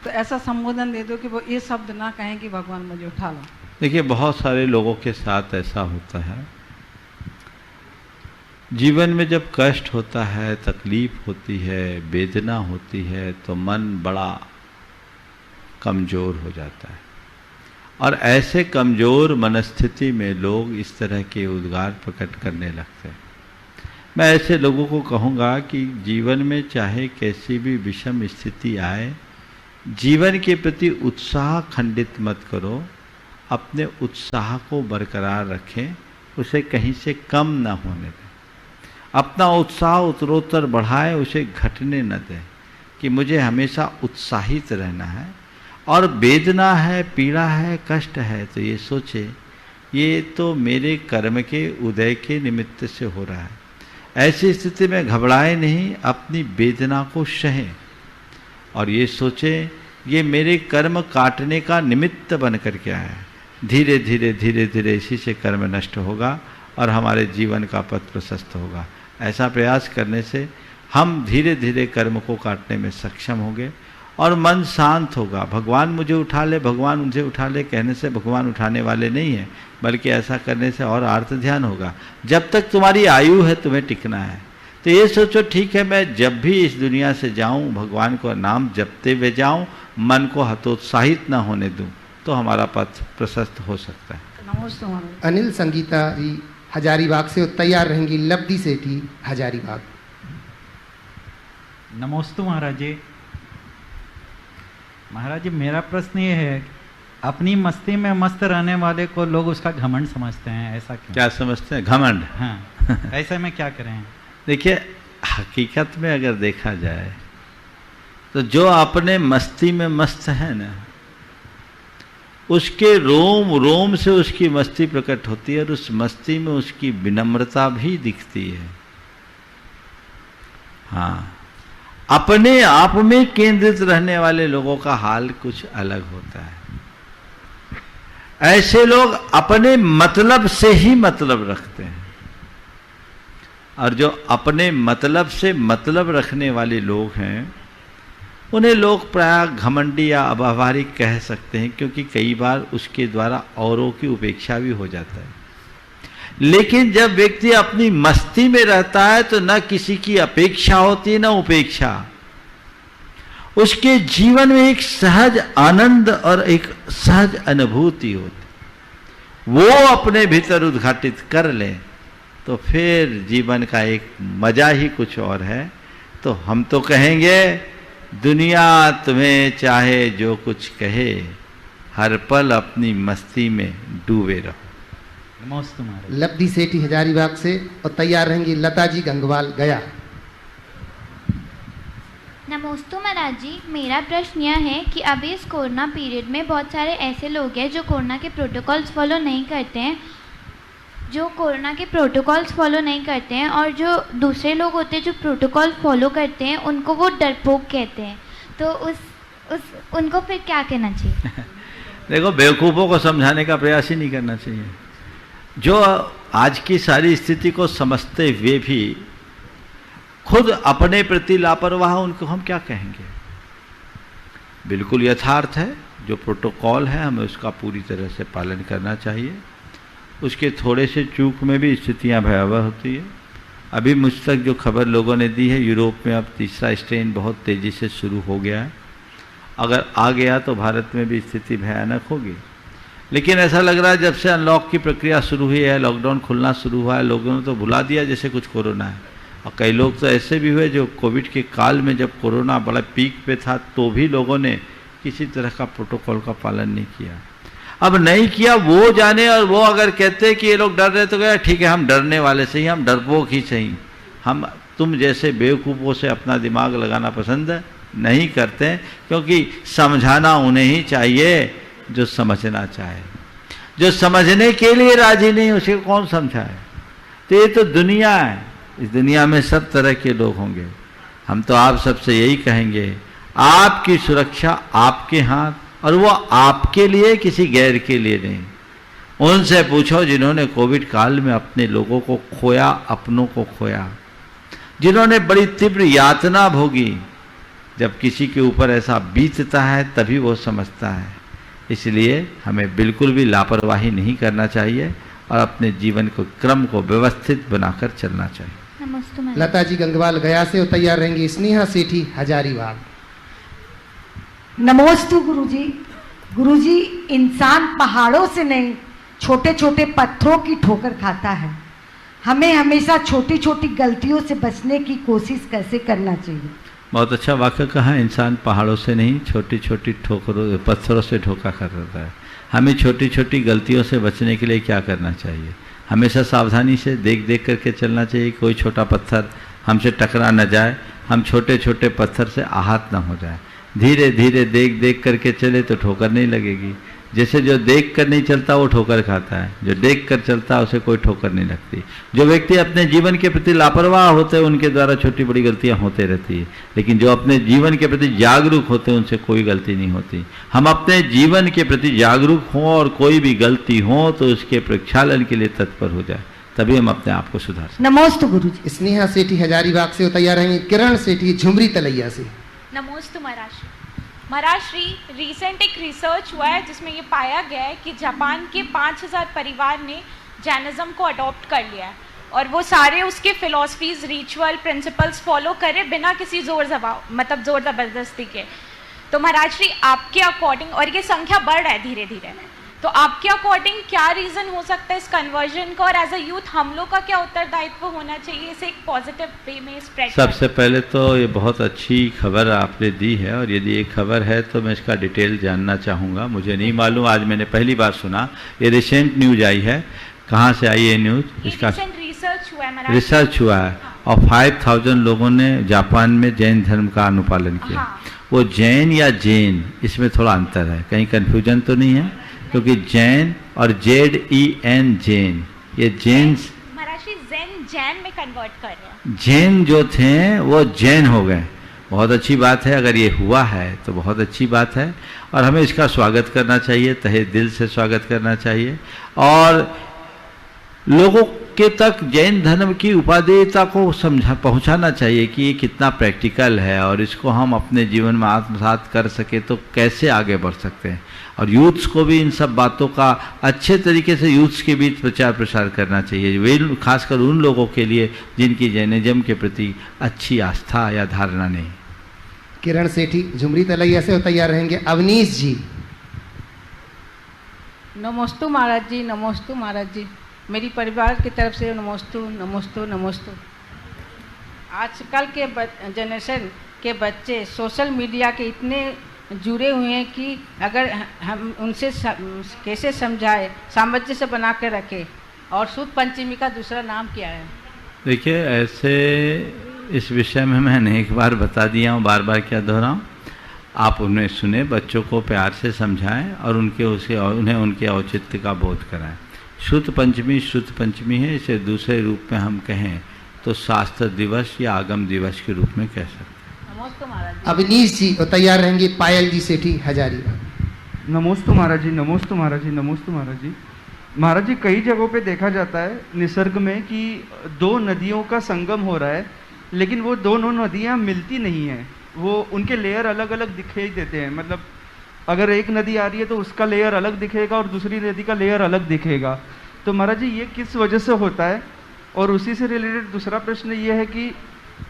तो ऐसा संबोधन दे दो कि वो ये शब्द ना कहें कि भगवान मुझे उठा लो। देखिए, बहुत सारे लोगों के साथ ऐसा होता है। जीवन में जब कष्ट होता है, तकलीफ होती है, वेदना होती है, तो मन बड़ा कमज़ोर हो जाता है। और ऐसे कमज़ोर मनस्थिति में लोग इस तरह के उद्गार प्रकट करने लगते हैं। मैं ऐसे लोगों को कहूँगा कि जीवन में चाहे कैसी भी विषम स्थिति आए, जीवन के प्रति उत्साह खंडित मत करो, अपने उत्साह को बरकरार रखें, उसे कहीं से कम ना होने दें। अपना उत्साह उत्तरोत्तर बढ़ाएं, उसे घटने न दें कि मुझे हमेशा उत्साहित रहना है। और वेदना है, पीड़ा है, कष्ट है, तो ये सोचे ये तो मेरे कर्म के उदय के निमित्त से हो रहा है। ऐसी स्थिति में घबराए नहीं, अपनी वेदना को सहें और ये सोचें ये मेरे कर्म काटने का निमित्त बन करके आया है। धीरे धीरे धीरे धीरे इसी से कर्म नष्ट होगा और हमारे जीवन का पथ प्रशस्त होगा। ऐसा प्रयास करने से हम धीरे धीरे कर्म को काटने में सक्षम होंगे और मन शांत होगा। भगवान मुझे उठा ले, भगवान मुझे उठा ले कहने से भगवान उठाने वाले नहीं हैं, बल्कि ऐसा करने से और आर्त ध्यान होगा। जब तक तुम्हारी आयु है तुम्हें टिकना है, तो ये सोचो ठीक है, मैं जब भी इस दुनिया से जाऊं भगवान को नाम जपते हुए जाऊं, मन को हतोत्साहित ना होने दूं, तो हमारा पथ प्रशस्त हो सकता है। नमस्ते महाराज। अनिल संगीता जी हजारीबाग से तैयार रहेंगी। लब्धि सेठी हजारीबाग। नमोस्तु महाराज जी। महाराज जी, मेरा प्रश्न ये है, अपनी मस्ती में मस्त रहने वाले को लोग उसका घमंड समझते हैं, ऐसा क्यों? क्या समझते हैं? घमंड। हाँ, ऐसे में क्या करें? देखिए, हकीकत में अगर देखा जाए तो जो अपने मस्ती में मस्त है ना, उसके रोम रोम से उसकी मस्ती प्रकट होती है और उस मस्ती में उसकी विनम्रता भी दिखती है। हाँ, अपने आप में केंद्रित रहने वाले लोगों का हाल कुछ अलग होता है। ऐसे लोग अपने मतलब से ही मतलब रखते हैं, और जो अपने मतलब से मतलब रखने वाले लोग हैं उन्हें लोग प्राय घमंडी या अव्यावहारिक कह सकते हैं, क्योंकि कई बार उसके द्वारा औरों की उपेक्षा भी हो जाता है। लेकिन जब व्यक्ति अपनी मस्ती में रहता है तो न किसी की अपेक्षा होती न उपेक्षा, उसके जीवन में एक सहज आनंद और एक सहज अनुभूति होती। वो अपने भीतर उद्घाटित कर ले तो फिर जीवन का एक मजा ही कुछ और है। तो हम तो कहेंगे, दुनिया तुम्हें चाहे जो कुछ कहे, हर पल अपनी मस्ती में डूबे रहो। नमोस्तु महाराज। लब्धि सेठी हजारीबाग से और तैयार रहेंगी लता जी गंगवाल गया। नमोस्तु महाराज जी, मेरा प्रश्न यह है कि अभी इस कोरोना पीरियड में बहुत सारे ऐसे लोग हैं जो कोरोना के प्रोटोकॉल्स फॉलो नहीं करते हैं, और जो दूसरे लोग होते हैं जो प्रोटोकॉल फॉलो करते हैं उनको वो डरपोक कहते हैं। तो उनको फिर क्या कहना चाहिए? देखो, बेवकूफ़ों को समझाने का प्रयास ही नहीं करना चाहिए। जो आज की सारी स्थिति को समझते हुए भी खुद अपने प्रति लापरवाह, उनको हम क्या कहेंगे? बिल्कुल यथार्थ है, जो प्रोटोकॉल है हमें उसका पूरी तरह से पालन करना चाहिए। उसके थोड़े से चूक में भी स्थितियां भयावह होती है। अभी मुझ तक जो खबर लोगों ने दी है, यूरोप में अब तीसरा स्ट्रेन बहुत तेज़ी से शुरू हो गया है। अगर आ गया तो भारत में भी स्थिति भयानक होगी। लेकिन ऐसा लग रहा है जब से अनलॉक की प्रक्रिया शुरू हुई है, लॉकडाउन खुलना शुरू हुआ है, लोगों ने तो भुला दिया जैसे कुछ कोरोना है। और कई लोग तो ऐसे भी हुए जो कोविड के काल में जब कोरोना बड़ा पीक पे था तो भी लोगों ने किसी तरह का प्रोटोकॉल का पालन नहीं किया। अब नहीं किया वो जाने, और वो अगर कहते कि ये लोग डर रहे तो क्या, ठीक है, हम डरने वाले सही, हम डरपोक ही सही। हम तुम जैसे बेवकूफ़ों से अपना दिमाग लगाना पसंद नहीं करते, क्योंकि समझाना उन्हें ही चाहिए जो समझना चाहे। जो समझने के लिए राजी नहीं उसे कौन समझाए? तो ये तो दुनिया है, इस दुनिया में सब तरह के लोग होंगे। हम तो आप सबसे यही कहेंगे, आपकी सुरक्षा आपके हाथ, और वो आपके लिए, किसी गैर के लिए नहीं। उनसे पूछो जिन्होंने कोविड काल में अपने लोगों को खोया, अपनों को खोया, जिन्होंने बड़ी तीव्र यातना भोगी। जब किसी के ऊपर ऐसा बीतता है तभी वो समझता है। इसलिए हमें बिल्कुल भी लापरवाही नहीं करना चाहिए और अपने जीवन को, क्रम को व्यवस्थित बनाकर चलना चाहिए। नमस्ते महाराज। लता जी गंगवाल गया से वो तैयार रहेंगी। स्नेहा सेठी हजारीबाग। नमोस्तु गुरुजी। गुरुजी, इंसान पहाड़ों से नहीं, छोटे छोटे पत्थरों की ठोकर खाता है। हमें हमेशा छोटी छोटी गलतियों से बचने की कोशिश कैसे करना चाहिए? बहुत अच्छा वाक्य कहा। इंसान पहाड़ों से नहीं, छोटी छोटी ठोकरों, पत्थरों से ठोका करता है। हमें छोटी छोटी गलतियों से बचने के लिए क्या करना चाहिए? हमेशा सावधानी से देख देख करके चलना चाहिए। कोई छोटा पत्थर हमसे टकरा न जाए, हम छोटे छोटे पत्थर से आहत न हो जाए। धीरे धीरे देख देख करके चले तो ठोकर नहीं लगेगी। जैसे जो देख कर नहीं चलता वो ठोकर खाता है, जो देख कर चलता है उसे कोई ठोकर नहीं लगती। जो व्यक्ति अपने जीवन के प्रति लापरवाह होते हैं उनके द्वारा छोटी बड़ी गलतियां होते रहती है, लेकिन जो अपने जीवन के प्रति जागरूक होते हैं उनसे कोई गलती नहीं होती। हम अपने जीवन के प्रति जागरूक हों और कोई भी गलती हो तो उसके प्रक्षालन के लिए तत्पर हो जाए, तभी हम अपने आप को सुधार सकते। नमोस्तु गुरुजी। स्नेहा सेठी हजारीबाग से वो तैयार रहेंगी। किरण सेठी झुमरी तलैया से। नमोस्तु महाराज। महाराज श्री रिसेंट एक रिसर्च हुआ है जिसमें ये पाया गया है कि जापान के 5000 परिवार ने जैनिज्म को अडॉप्ट कर लिया है और वो सारे उसके फिलॉसफीज, रिचुअल, प्रिंसिपल्स फॉलो करे बिना किसी जोर ज़बरदस्ती के। तो महाराज श्री आपके अकॉर्डिंग, और ये संख्या बढ़ रहा है धीरे धीरे, तो आपके अकॉर्डिंग क्या रीज़न हो सकता है इस कन्वर्जन का, और एज अ यूथ हम लोग का क्या उत्तरदायित्व होना चाहिए इसे एक पॉजिटिव वे में स्प्रेड? सबसे पहले तो ये बहुत अच्छी खबर आपने दी है, और यदि ये खबर है तो मैं इसका डिटेल जानना चाहूँगा। मुझे नहीं मालूम, आज मैंने पहली बार सुना। ये रिसेंट न्यूज आई है, कहाँ से आई ये न्यूज? इसका रिसर्च हुआ है। रिसर्च हुआ है और 5000 लोगों ने जापान में जैन धर्म का अनुपालन किया। हाँ। वो जैन या जैन, इसमें थोड़ा अंतर है, कहीं कन्फ्यूजन तो नहीं है? क्योंकि जैन और ZEN जैन, ये जैन महाराज जैन में कन्वर्ट कर रहे हैं। जैन जो थे वो जैन हो गए। बहुत अच्छी बात है, अगर ये हुआ है तो बहुत अच्छी बात है और हमें इसका स्वागत करना चाहिए, तहे दिल से स्वागत करना चाहिए और लोगों के तक जैन धर्म की उपादेयता को पहुंचाना चाहिए कि ये कितना प्रैक्टिकल है और इसको हम अपने जीवन में आत्मसात कर सके तो कैसे आगे बढ़ सकते हैं। और यूथ्स को भी इन सब बातों का अच्छे तरीके से यूथ्स के बीच प्रचार प्रसार करना चाहिए, वे खासकर उन लोगों के लिए जिनकी जैनिज्म के प्रति अच्छी आस्था या धारणा नहीं। किरण सेठी झुमरी तलैया से तैयार रहेंगे। अवनीश जी। नमोस्तु महाराज जी। नमोस्तु महाराज जी। मेरी परिवार की तरफ से नमोस्तु नमोस्तु नमोस्तु। आजकल के जनरेशन के बच्चे सोशल मीडिया के इतने जुड़े हुए हैं कि अगर हम उनसे कैसे समझाए, सामंजस्य बना के रखें। और शुद्ध पंचमी का दूसरा नाम क्या है? देखिए, ऐसे इस विषय में मैंने एक बार बता दिया हूँ, बार बार क्या दोहराऊँ। आप उन्हें सुने, बच्चों को प्यार से समझाएं और उन्हें उनके औचित्य का बोध कराएं। शुद्ध पंचमी है, इसे दूसरे रूप में हम कहें तो शास्त्र दिवस या आगम दिवस के रूप में कह सकते हैं। अवनीश जी तैयार रहेंगे। पायल जी सेठी हजारीबाग। नमोस्तु महाराज जी। नमोस्तु महाराज जी। नमोस्तु महाराज जी। महाराज जी, कई जगहों पे देखा जाता है निसर्ग में कि दो नदियों का संगम हो रहा है, लेकिन वो दोनों नदियाँ मिलती नहीं हैं। वो उनके लेयर अलग अलग दिखाई देते हैं। मतलब अगर एक नदी आ रही है तो उसका लेयर अलग दिखेगा और दूसरी नदी का लेयर अलग दिखेगा। तो महाराज जी, ये किस वजह से होता है? और उसी से रिलेटेड दूसरा प्रश्न ये है कि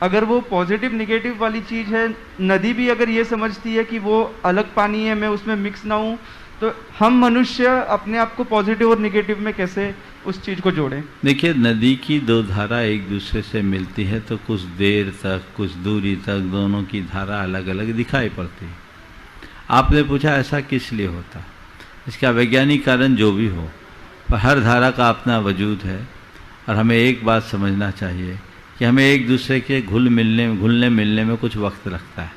अगर वो पॉजिटिव निगेटिव वाली चीज़ है, नदी भी अगर ये समझती है कि वो अलग पानी है, मैं उसमें मिक्स ना हूँ, तो हम मनुष्य अपने आप को पॉजिटिव और निगेटिव में कैसे उस चीज़ को जोड़ें? देखिए, नदी की दो धारा एक दूसरे से मिलती है तो कुछ देर तक, कुछ दूरी तक दोनों की धारा अलग अलग दिखाई पड़ती है। आपने पूछा ऐसा किस लिए होता? इसका वैज्ञानिक कारण जो भी हो, पर हर धारा का अपना वजूद है और हमें एक बात समझना चाहिए कि हमें एक दूसरे के घुलने मिलने में कुछ वक्त लगता है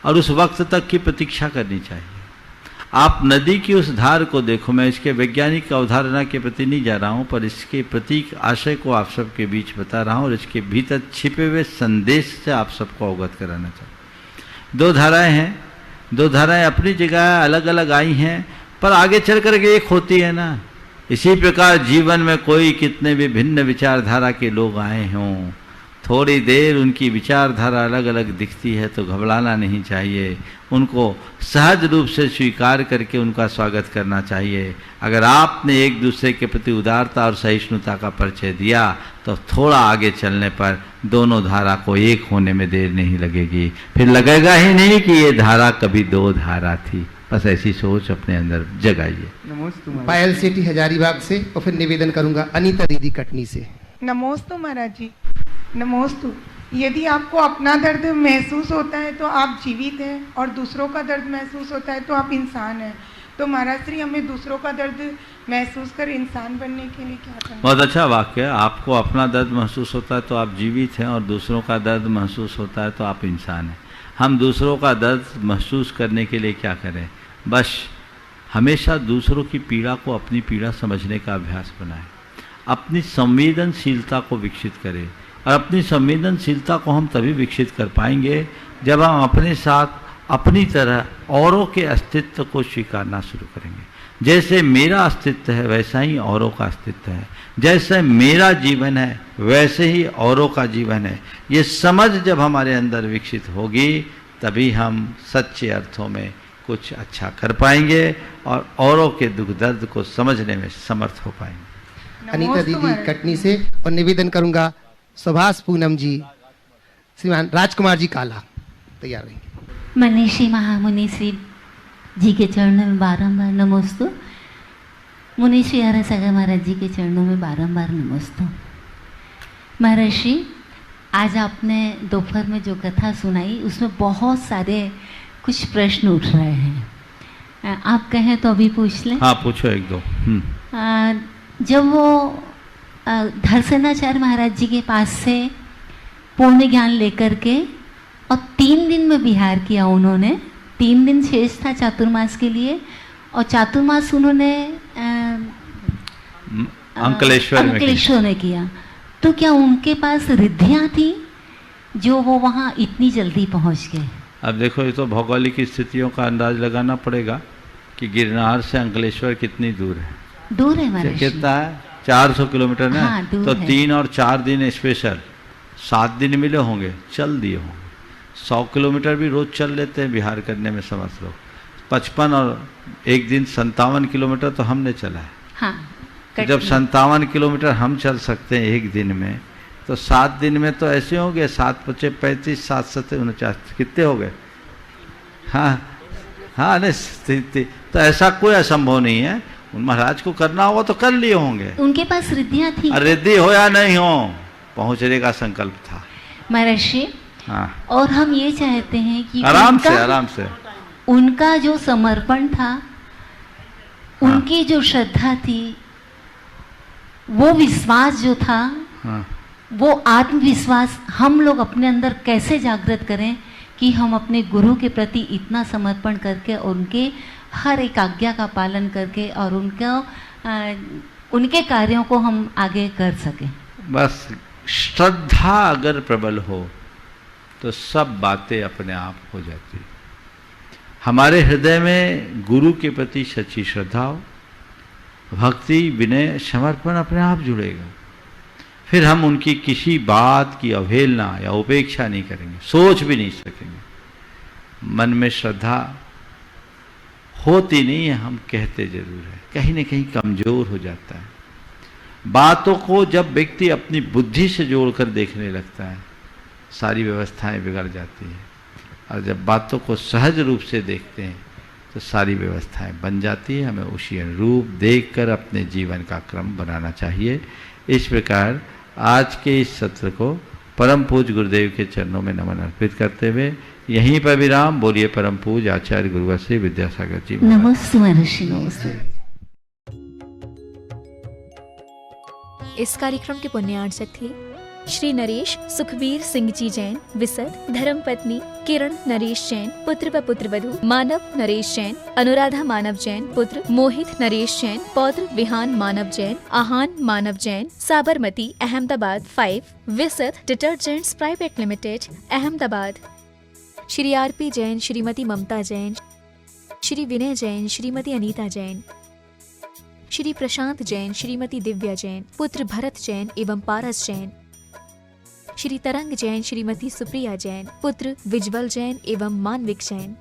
और उस वक्त तक की प्रतीक्षा करनी चाहिए। आप नदी की उस धार को देखो, मैं इसके वैज्ञानिक अवधारणा के प्रति नहीं जा रहा हूँ, पर इसके प्रतीक आशय को आप सबके बीच बता रहा हूँ और इसके भीतर छिपे हुए संदेश से आप सबको अवगत कराना चाहिए। दो धाराएं हैं, दो धाराएं अपनी जगह अलग अलग आई हैं, पर आगे चल करके एक होती है ना। इसी प्रकार जीवन में कोई कितने भी भिन्न विचारधारा के लोग आए हों, थोड़ी देर उनकी विचारधारा अलग अलग दिखती है तो घबराना नहीं चाहिए, उनको सहज रूप से स्वीकार करके उनका स्वागत करना चाहिए। अगर आपने एक दूसरे के प्रति उदारता और सहिष्णुता का परिचय दिया तो थोड़ा आगे चलने पर दोनों धारा को एक होने में देर नहीं लगेगी, फिर लगेगा ही नहीं कि ये धारा कभी दो धारा थी। बस ऐसी सोच अपने अंदर जगाइए। पायल सेठी हजारीबाग से और फिर निवेदन करूंगा अनीता दीदी कटनी से। नमोस्तु महाराज जी, नमोस्तु। यदि आपको अपना दर्द महसूस होता है तो आप जीवित हैं, और दूसरों का दर्द महसूस होता है तो आप इंसान हैं। तो महाराज श्री, हमें दूसरों का दर्द महसूस कर इंसान बनने के लिए क्या करना? बहुत अच्छा वाक्य। आपको अपना दर्द महसूस होता है तो आप जीवित हैं, और दूसरों का दर्द महसूस होता है तो आप इंसान हैं। हम दूसरों का दर्द महसूस करने के लिए क्या करें? बस हमेशा दूसरों की पीड़ा को अपनी पीड़ा समझने का अभ्यास बनाएं, अपनी संवेदनशीलता को विकसित करें। और अपनी संवेदनशीलता को हम तभी विकसित कर पाएंगे जब हम अपने साथ अपनी तरह औरों के अस्तित्व को स्वीकारना शुरू करेंगे। जैसे मेरा अस्तित्व है वैसा ही औरों का अस्तित्व है, जैसे मेरा जीवन है वैसे ही औरों का जीवन है। ये समझ जब हमारे अंदर विकसित होगी तभी हम सच्चे अर्थों में कुछ अच्छा कर पाएंगे और औरों के दुख दर्द को समझने में समर्थ हो पाएंगे। अनीता दीदी कटनी से। और निवेदन करूंगा सुभाष पूनम जी, श्रीमान राजकुमार जी काला तैयार रहेंगे। मनीषी महामुनि श्री जी के चरणों में बारंबार नमोस्तु। मुनीश्री हरा सागर महाराज जी के चरणों में बारंबार नमोस्तु। महर्षि, आज आपने दोपहर में जो कथा सुनाई उसमें बहुत सारे कुछ प्रश्न उठ रहे हैं, आप कहें तो अभी पूछ लें। हाँ, पूछो एक दो। जब वो धरसेनाचार्य महाराज जी के पास से पूर्ण ज्ञान लेकर के और 3 दिन में विहार किया उन्होंने, 3 दिन शेष था चातुर्मास के लिए, और चातुर्मास उन्होंने अंकलेश्वर में किया। तो क्या उनके पास रिद्धियाँ थी जो वो वहाँ इतनी जल्दी पहुँच गए? अब देखो, ये तो भौगोलिक स्थितियों का अंदाज लगाना पड़ेगा कि गिरनार से अंकलेश्वर कितनी दूर है। दूर है महाराज, कितना है? 400 किलोमीटर ना। हाँ, तो 3 और 4 दिन स्पेशल, 7 दिन मिले होंगे, चल दिए होंगे। 100 किलोमीटर भी रोज चल लेते हैं बिहार करने में, समझ लो। 55 और 1 दिन 57 किलोमीटर तो हमने चला है। हाँ, तो जब 57 किलोमीटर हम चल सकते हैं 1 दिन में, तो 7 दिन में तो ऐसे हो गए, 7 × 5 = 35, 7 × 7 = 49, कितने हो गए? हाँ हाँ, नहीं तो ऐसा कोई असंभव नहीं है। उन महाराज को करना होगा तो कर लिए होंगे। उनके पास रिद्धियाँ थी। रिद्धि हो या नहीं हो, पहुंचने का संकल्प था महर्षि। हाँ। और हम ये चाहते हैं कि आराम से उनका जो समर्पण था, उनकी जो श्रद्धा थी, वो विश्वास जो था, वो आत्मविश्वास हम लोग अपने अंदर कैसे जागृत करें कि हम अपने गुरु के प्रति इतना समर्पण करके और उनके हर एक आज्ञा का पालन करके और उनके कार्यों को हम आगे कर सकें। बस श्रद्धा अगर प्रबल हो तो सब बातें अपने आप हो जाती। हमारे हृदय में गुरु के प्रति सच्ची श्रद्धा हो, भक्ति, विनय, समर्पण अपने आप जुड़ेगा। फिर हम उनकी किसी बात की अवहेलना या उपेक्षा नहीं करेंगे, सोच भी नहीं सकेंगे। मन में श्रद्धा होती नहीं है, हम कहते जरूर है, कहीं ना कहीं कमजोर हो जाता है। बातों को जब व्यक्ति अपनी बुद्धि से जोड़कर देखने लगता है, सारी व्यवस्थाएं बिगड़ जाती हैं। और जब बातों को सहज रूप से देखते हैं तो सारी व्यवस्थाएं बन जाती है। हमें उसी अनुरूप देखकर अपने जीवन का क्रम बनाना चाहिए। इस प्रकार आज के इस सत्र को परम पूज्य गुरुदेव के चरणों में नमन अर्पित करते हुए यहीं पर विराम। बोलिए परम पूज्य आचार्य गुरुवर्षी विद्यासागर जी। नमस्ते महर्षि, नमस्ते। इस कार्यक्रम के पुण्यार्चक थे श्री नरेश सुखबीर सिंह जी जैन, विसद, धर्मपत्नी किरण नरेश जैन, पुत्र व पुत्रवधू मानव नरेश जैन, अनुराधा मानव जैन, पुत्र मोहित नरेश जैन, पौत्र Vihaan Manav Jain, Aahan Manav Jain, Sabarmati Ahmedabad 5, Visad detergents private limited Ahmedabad. Shri RP Jain, Shrimati Mamta Jain, Shri Vinay Jain, Shrimati Anita Jain, Shri Prashant Jain, Shrimati Divya Jain, पुत्र भरत जैन एवं पारस जैन, श्री तरंग जैन, श्रीमती सुप्रिया जैन, पुत्र विज्वल जैन एवं मानविक जैन,